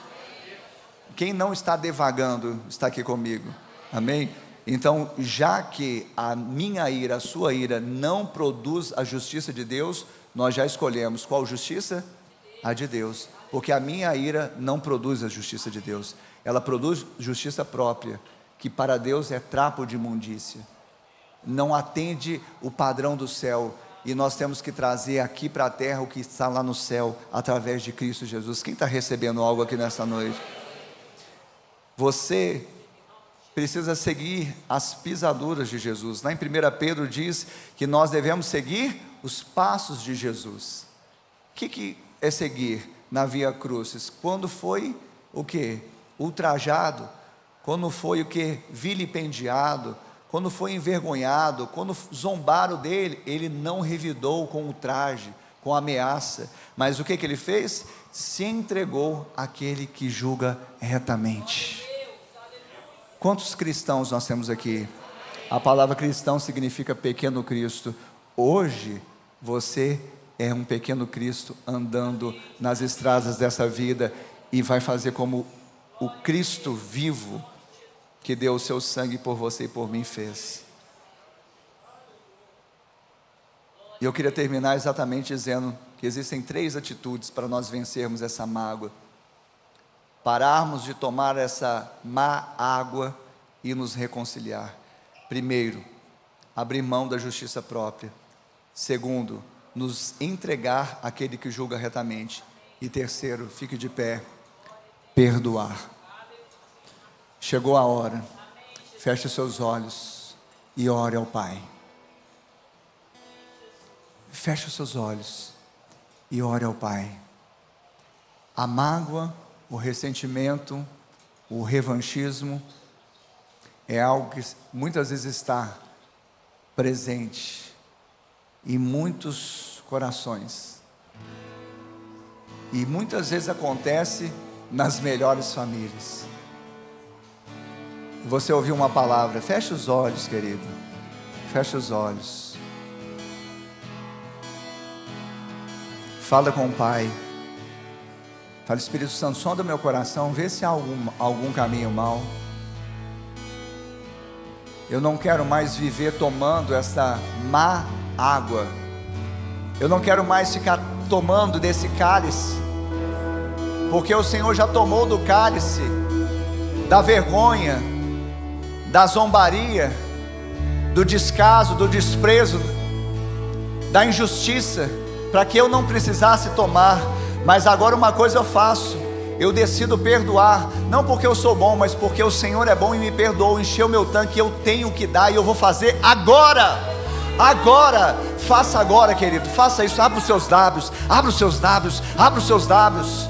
Quem não está devagando, está aqui comigo. Amém? Então, já que a minha ira, a sua ira não produz a justiça de Deus, nós já escolhemos qual justiça? A de Deus. Porque a minha ira não produz a justiça de Deus, ela produz justiça própria, que para Deus é trapo de imundícia, não atende o padrão do céu, e nós temos que trazer aqui para a terra o que está lá no céu, através de Cristo Jesus. Quem está recebendo algo aqui nessa noite? Você precisa seguir as pisaduras de Jesus. Lá em 1 Pedro diz que nós devemos seguir os passos de Jesus. O que é seguir na via crucis? Quando foi o que? Ultrajado, quando foi o que? Vilipendiado, quando foi envergonhado, quando zombaram dele, ele não revidou com ultraje, com ameaça, mas o que ele fez? Se entregou àquele que julga retamente. Quantos cristãos nós temos aqui? A palavra cristão significa pequeno Cristo. Hoje você é um pequeno Cristo andando nas estradas dessa vida, e vai fazer como o Cristo vivo, que deu o seu sangue por você e por mim fez. E eu queria terminar exatamente dizendo que existem 3 atitudes para nós vencermos essa mágoa. Pararmos de tomar essa má água e nos reconciliar. Primeiro, abrir mão da justiça própria. Segundo, nos entregar àquele que julga retamente. E terceiro, fique de pé, perdoar. Chegou a hora. Feche os seus olhos e ore ao Pai. Feche os seus olhos e ore ao Pai. A mágoa, o ressentimento, o revanchismo é algo que muitas vezes está presente em muitos corações. E muitas vezes acontece nas melhores famílias. Você ouviu uma palavra, feche os olhos, querido. Feche os olhos. Fala com o Pai. Fala, Espírito Santo, sonda meu coração, vê se há algum caminho mau. Eu não quero mais viver tomando essa má água. Eu não quero mais ficar tomando desse cálice, porque o Senhor já tomou do cálice da vergonha, da zombaria, do descaso, do desprezo, da injustiça, para que eu não precisasse tomar. Mas agora uma coisa eu faço: eu decido perdoar, não porque eu sou bom, mas porque o Senhor é bom e me perdoou, encheu meu tanque, eu tenho que dar, e eu vou fazer agora. Agora, faça agora, querido, faça isso. Abra os seus lábios, abra os seus lábios, abra os seus lábios,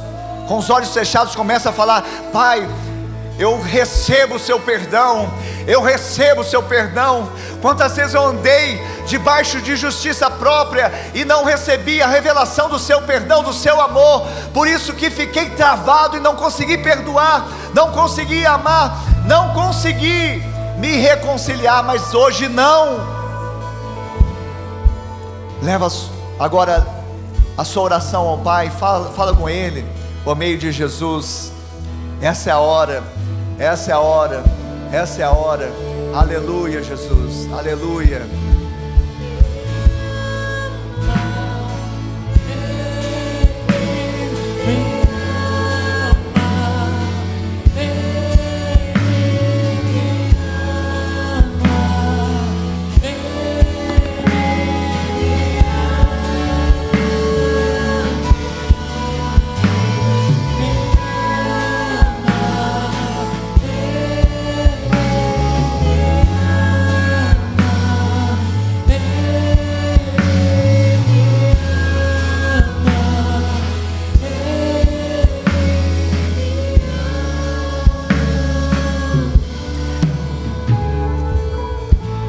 com os olhos fechados, começa a falar: Pai, eu recebo o seu perdão, eu recebo o seu perdão. Quantas vezes eu andei debaixo de justiça própria e não recebi a revelação do seu perdão, do seu amor, por isso que fiquei travado e não consegui perdoar, não consegui amar, não consegui me reconciliar. Mas hoje não. Leva agora a sua oração ao Pai, fala com Ele, por meio de Jesus. Essa é a hora, essa é a hora, essa é a hora. Aleluia, Jesus, aleluia.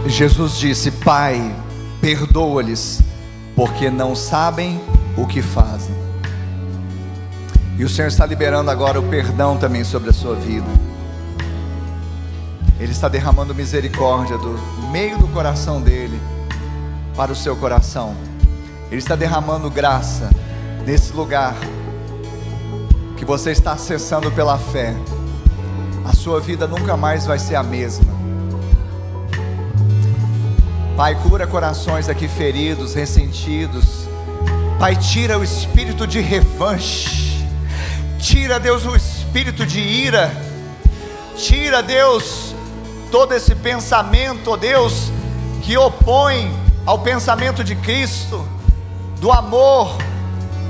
Jesus disse: Pai, perdoa-lhes, porque não sabem o que fazem. E o Senhor está liberando agora o perdão também sobre a sua vida. Ele está derramando misericórdia do meio do coração dele para o seu coração. Ele está derramando graça nesse lugar que você está acessando pela fé. A sua vida nunca mais vai ser a mesma. Pai, cura corações aqui feridos, ressentidos. Pai, tira o espírito de revanche. Tira, Deus, o espírito de ira. Tira, Deus, todo esse pensamento, ó Deus, que opõe ao pensamento de Cristo, do amor,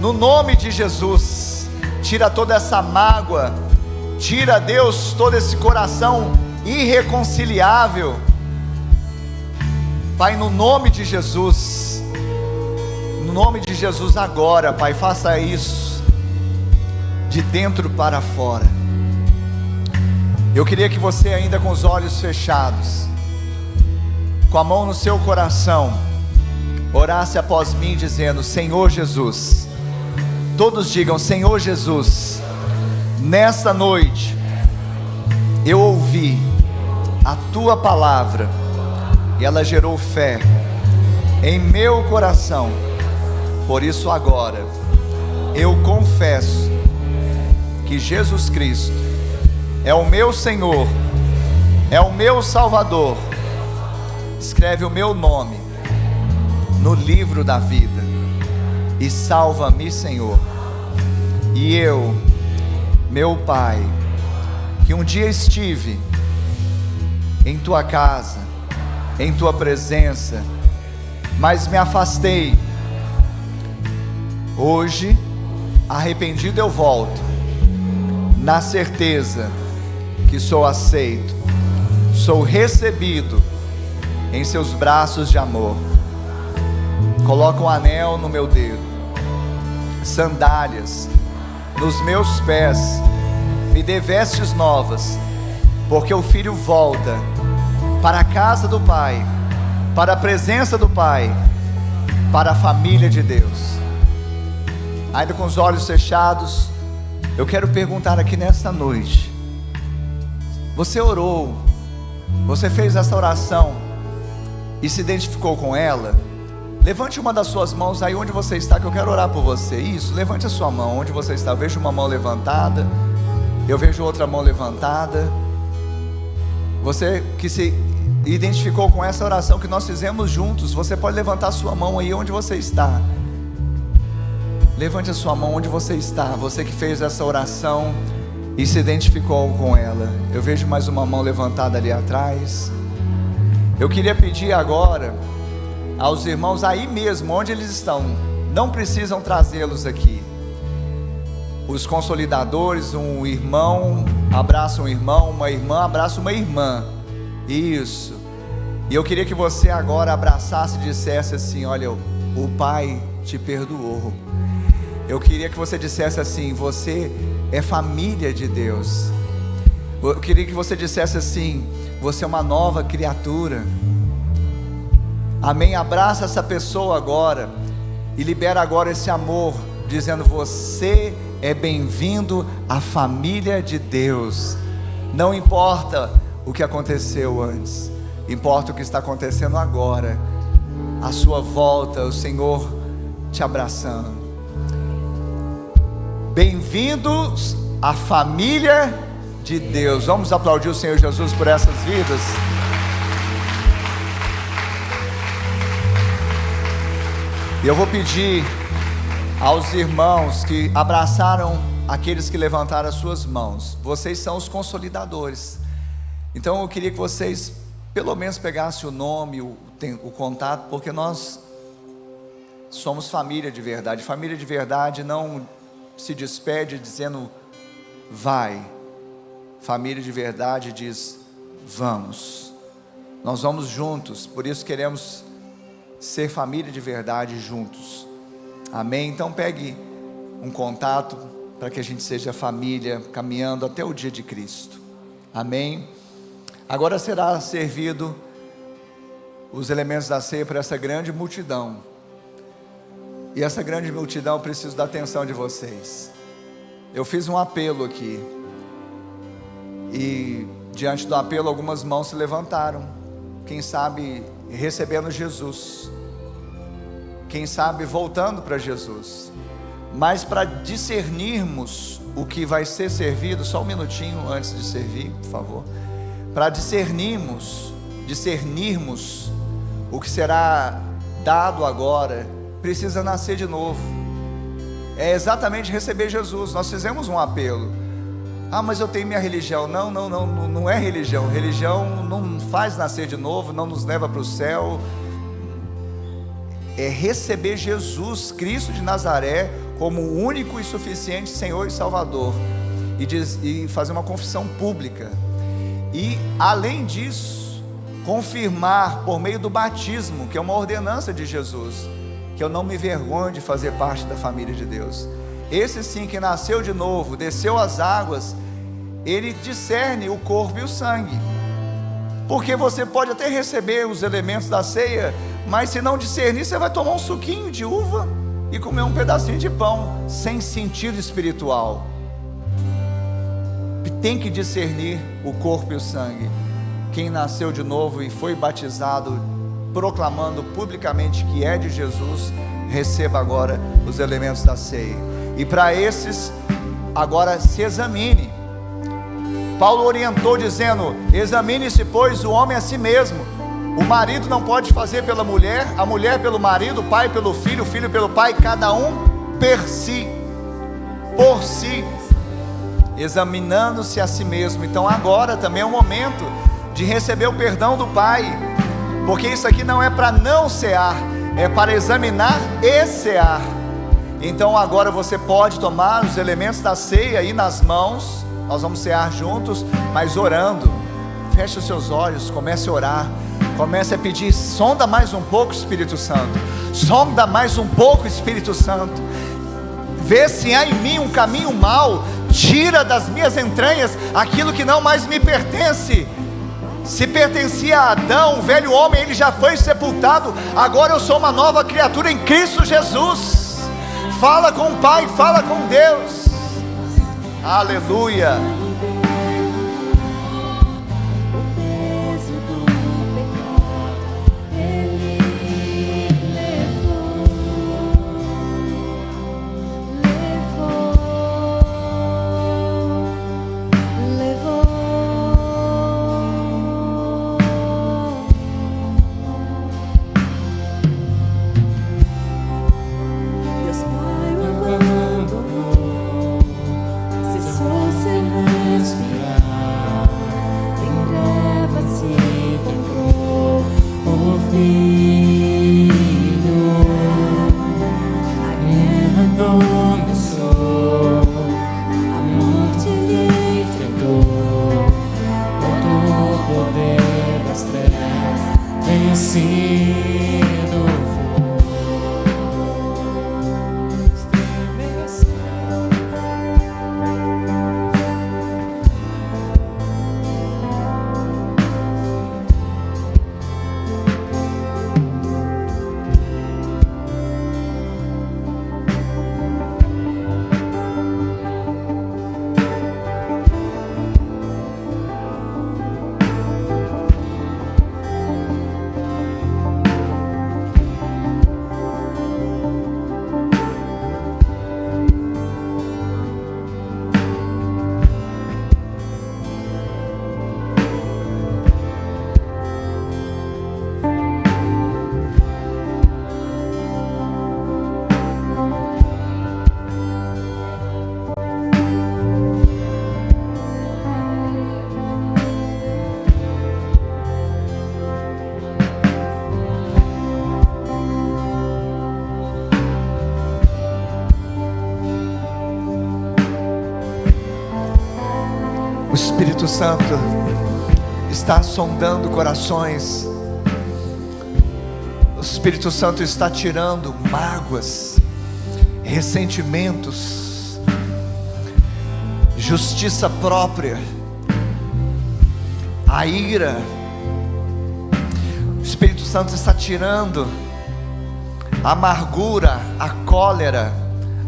no nome de Jesus. Tira toda essa mágoa. Tira, Deus, todo esse coração irreconciliável. Pai, no nome de Jesus, no nome de Jesus agora, Pai, faça isso, de dentro para fora. Eu queria que você, ainda com os olhos fechados, com a mão no seu coração, orasse após mim dizendo: Senhor Jesus. Todos digam: Senhor Jesus, nesta noite, eu ouvi a Tua palavra, e ela gerou fé em meu coração. Por isso agora eu confesso que Jesus Cristo é o meu Senhor é o meu Salvador. Escreve o meu nome no livro da vida e salva-me, Senhor. E eu, meu Pai, que um dia estive em tua casa, em tua presença, mas me afastei. Hoje, arrependido eu volto, na certeza que sou aceito, sou recebido em seus braços de amor. Coloca um anel no meu dedo, sandálias nos meus pés, me dê vestes novas, porque o filho volta para a casa do Pai, para a presença do Pai, para a família de Deus. Ainda com os olhos fechados, eu quero perguntar aqui nesta noite: você orou, você fez essa oração e se identificou com ela? Levante uma das suas mãos aí onde você está, que eu quero orar por você. Isso, levante a sua mão onde você está. Eu vejo uma mão levantada, eu vejo outra mão levantada. Você que se identificou com essa oração que nós fizemos juntos, você pode levantar a sua mão aí onde você está. Levante a sua mão onde você está, você que fez essa oração e se identificou com ela. Eu vejo mais uma mão levantada ali atrás. Eu queria pedir agora aos irmãos aí mesmo, onde eles estão, não precisam trazê-los aqui. Os consolidadores, um irmão abraça um irmão, uma irmã abraça uma irmã. Isso. E eu queria que você agora abraçasse e dissesse assim: olha, o Pai te perdoou. Eu queria que você dissesse assim: você é família de Deus. Eu queria que você dissesse assim: você é uma nova criatura. Amém? Abraça essa pessoa agora e libera agora esse amor, dizendo: você é bem-vindo à família de Deus. Não importa o que aconteceu antes, importa o que está acontecendo agora. A sua volta, o Senhor te abraçando. Bem-vindos à família de Deus. Vamos aplaudir o Senhor Jesus por essas vidas. E eu vou pedir aos irmãos que abraçaram aqueles que levantaram as suas mãos. Vocês são os consolidadores. Então eu queria que vocês pelo menos pegassem o nome, o contato, porque nós somos família de verdade. Família de verdade não se despede dizendo vai. Família de verdade diz vamos. Nós vamos juntos, por isso queremos ser família de verdade juntos. Amém? Então pegue um contato para que a gente seja família, caminhando até o dia de Cristo. Amém? Agora será servido os elementos da ceia para essa grande multidão. E essa grande multidão, eu preciso da atenção de vocês. Eu fiz um apelo aqui, e diante do apelo algumas mãos se levantaram. Quem sabe recebendo Jesus, quem sabe voltando para Jesus. Mas para discernirmos o que vai ser servido, só um minutinho antes de servir, por favor. Para discernirmos o que será dado agora, precisa nascer de novo. É exatamente receber Jesus. Nós fizemos um apelo. Ah, mas eu tenho minha religião. Não é religião. Religião não faz nascer de novo, não nos leva para o céu. É receber Jesus Cristo de Nazaré como o único e suficiente Senhor e Salvador, e fazer uma confissão pública. E além disso, confirmar por meio do batismo, que é uma ordenança de Jesus, que eu não me vergonho de fazer parte da família de Deus. Esse sim que nasceu de novo, desceu as águas, ele discerne o corpo e o sangue. Porque você pode até receber os elementos da ceia, mas se não discernir, você vai tomar um suquinho de uva e comer um pedacinho de pão, sem sentido espiritual. Tem que discernir o corpo e o sangue. Quem nasceu de novo e foi batizado, proclamando publicamente que é de Jesus, receba agora os elementos da ceia. E para esses, agora se examine. Paulo orientou dizendo: examine-se, pois, o homem a si mesmo. O marido não pode fazer pela mulher, a mulher pelo marido, o pai pelo filho, o filho pelo pai, cada um por si, examinando-se a si mesmo. Então agora também é o momento de receber o perdão do Pai, porque isso aqui não é para não cear, é para examinar e cear. Então agora você pode tomar os elementos da ceia aí nas mãos. Nós vamos cear juntos, mas orando. Feche os seus olhos, comece a orar, comece a pedir: sonda mais um pouco, Espírito Santo, sonda mais um pouco, Espírito Santo, vê se há em mim um caminho mau, tira das minhas entranhas aquilo que não mais me pertence. Se pertencia a Adão, o velho homem, ele já foi sepultado, agora eu sou uma nova criatura em Cristo Jesus. Fala com o Pai, fala com Deus. Aleluia. O Espírito Santo está sondando corações. O Espírito Santo está tirando mágoas, ressentimentos, justiça própria, a ira. O Espírito Santo está tirando a amargura, a cólera,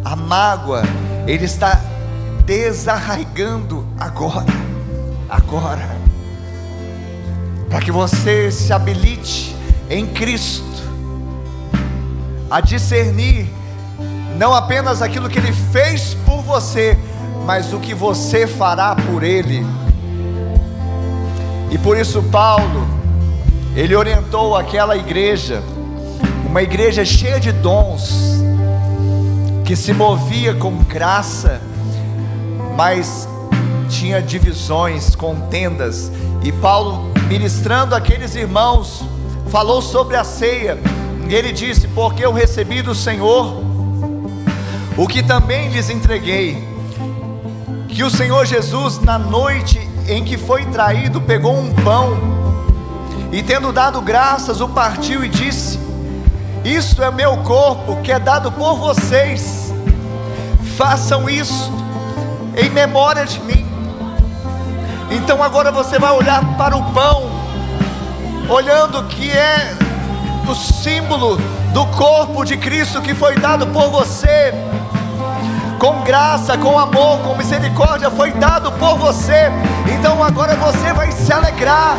a mágoa. Ele está desarraigando agora, para que você se habilite em Cristo a discernir não apenas aquilo que Ele fez por você, mas o que você fará por Ele. E por isso Paulo, ele orientou aquela igreja, uma igreja cheia de dons, que se movia com graça, mas tinha divisões, contendas. E Paulo, ministrando aqueles irmãos, falou sobre a ceia. E ele disse: porque eu recebi do Senhor o que também lhes entreguei, que o Senhor Jesus, na noite em que foi traído, pegou um pão e, tendo dado graças, o partiu e disse: isto é meu corpo, que é dado por vocês, façam isso em memória de mim. Então agora você vai olhar para o pão, olhando que é o símbolo do corpo de Cristo, que foi dado por você, com graça, com amor, com misericórdia, foi dado por você. Então agora você vai se alegrar,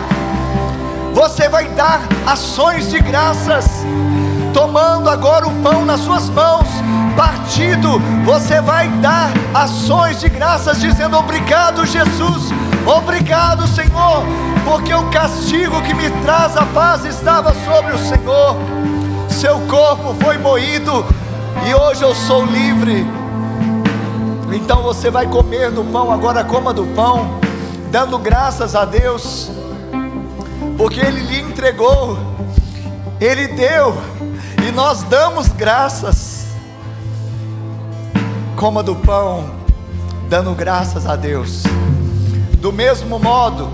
você vai dar ações de graças, tomando agora o pão nas suas mãos, partido, você vai dar ações de graças, dizendo: obrigado, Jesus, obrigado, Senhor, porque o castigo que me traz a paz estava sobre o Senhor. Seu corpo foi moído e hoje eu sou livre. Então você vai comer do pão. Agora coma do pão, dando graças a Deus, porque Ele lhe entregou, Ele deu, e nós damos graças. Coma do pão, dando graças a Deus. Do mesmo modo,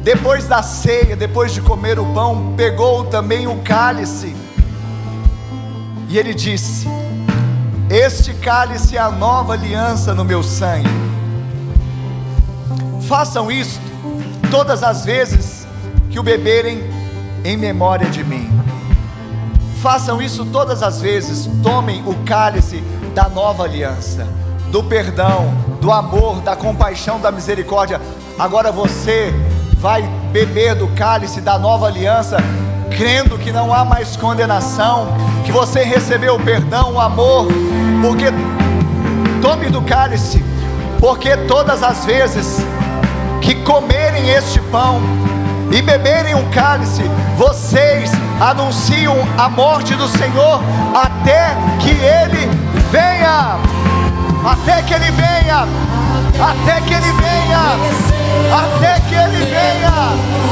depois da ceia, depois de comer o pão, pegou também o cálice, e Ele disse: este cálice é a nova aliança no meu sangue. Façam isto todas as vezes que o beberem, em memória de mim. Façam isso todas as vezes. Tomem o cálice da nova aliança, do perdão, do amor, da compaixão, da misericórdia. Agora você vai beber do cálice da nova aliança, crendo que não há mais condenação, que você recebeu o perdão, o amor. Porque tome do cálice, porque todas as vezes que comerem este pão e beberem o cálice, vocês anunciam a morte do Senhor até que Ele venha. Até que Ele venha. Até que Ele venha. Até que Ele venha.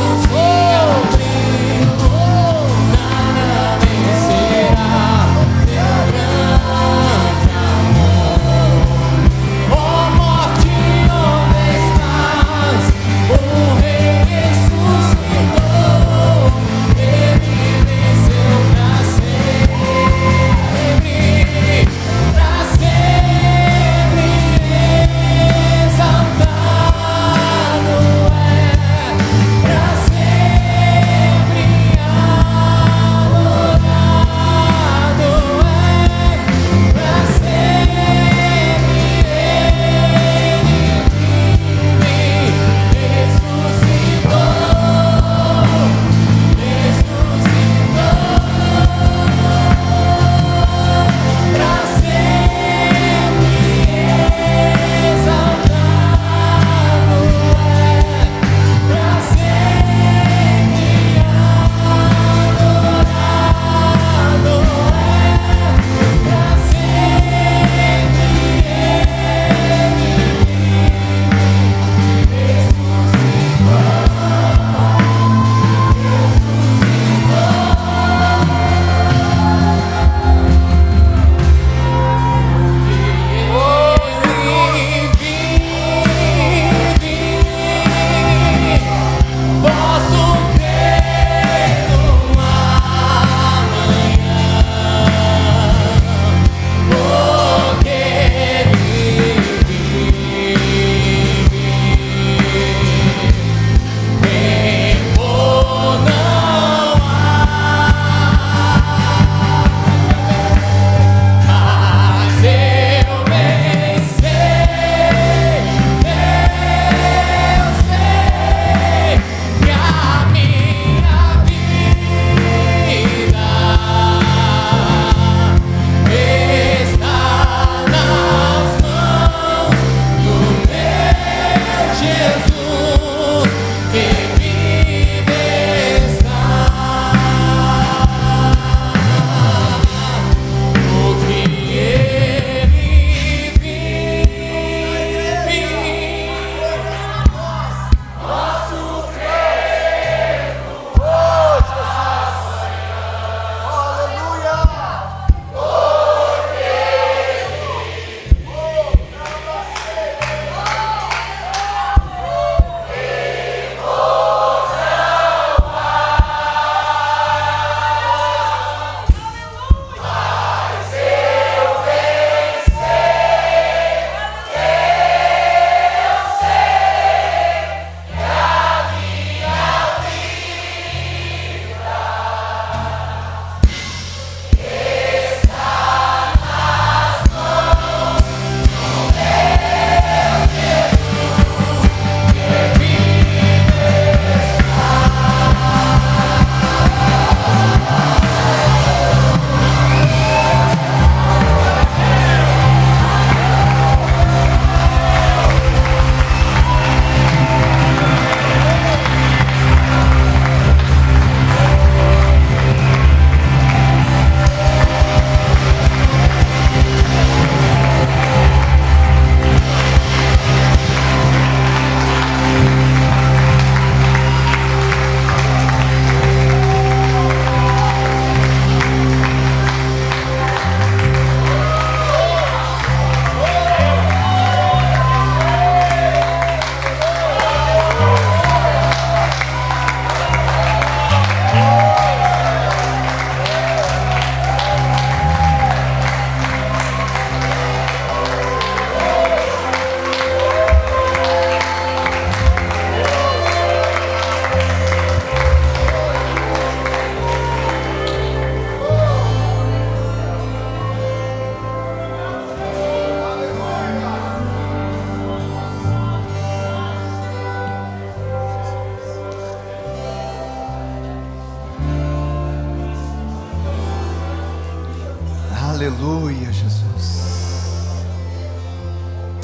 Aleluia, Jesus.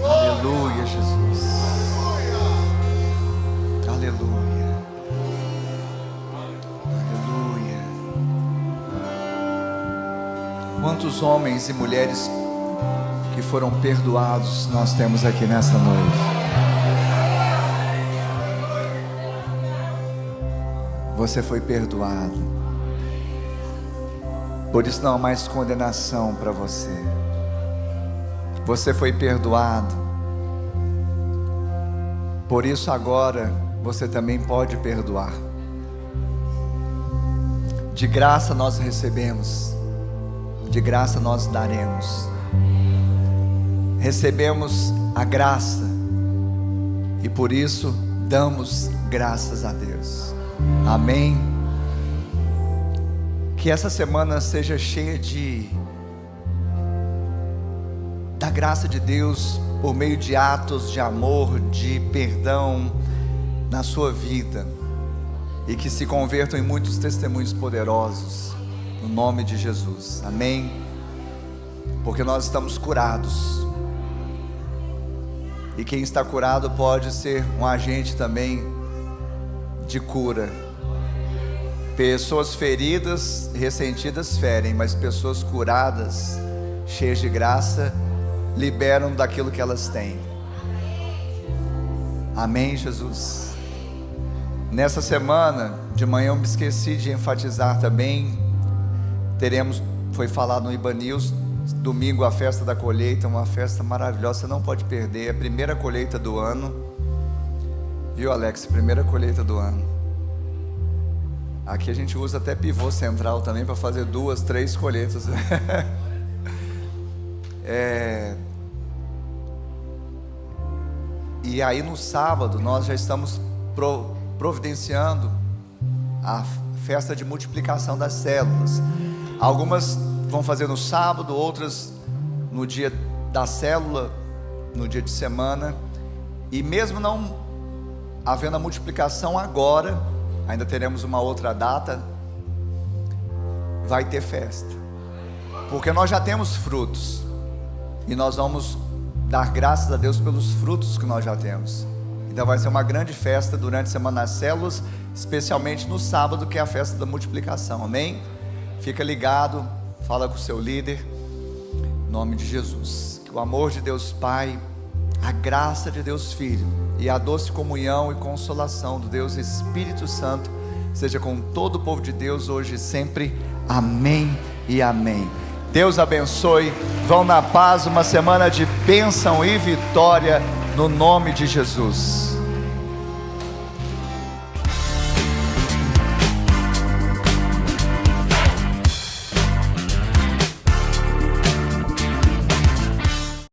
Aleluia, Jesus. Aleluia. Aleluia. Quantos homens e mulheres que foram perdoados nós temos aqui nessa noite? Você foi perdoado. Por isso não há mais condenação para você. Você foi perdoado. Por isso agora você também pode perdoar. De graça nós recebemos, de graça nós daremos. Recebemos a graça e por isso damos graças a Deus. Amém. Que essa semana seja cheia da graça de Deus por meio de atos de amor, de perdão na sua vida, e que se convertam em muitos testemunhos poderosos no nome de Jesus. Amém. Porque nós estamos curados, e quem está curado pode ser um agente também de cura. Pessoas feridas, ressentidas ferem, mas pessoas curadas, cheias de graça, liberam daquilo que elas têm. Amém, Jesus. Nessa semana, de manhã eu me esqueci de enfatizar também, foi falado no Iban News, domingo a festa da colheita, uma festa maravilhosa, você não pode perder, é a primeira colheita do ano, viu, Alex? Primeira colheita do ano. Aqui a gente usa até pivô central também para fazer 2, 3 colheitas. E aí no sábado nós já estamos providenciando a festa de multiplicação das células. Algumas vão fazer no sábado, outras no dia da célula, no dia de semana. E mesmo não havendo a multiplicação agora, ainda teremos uma outra data, vai ter festa, porque nós já temos frutos, e nós vamos dar graças a Deus pelos frutos que nós já temos. Então vai ser uma grande festa durante a semana das células, especialmente no sábado, que é a festa da multiplicação. Amém? Fica ligado, fala com o seu líder, em nome de Jesus. Que o amor de Deus Pai, a graça de Deus Filho e a doce comunhão e consolação do Deus Espírito Santo seja com todo o povo de Deus hoje e sempre. Amém e amém. Deus abençoe. Vão na paz, uma semana de bênção e vitória no nome de Jesus.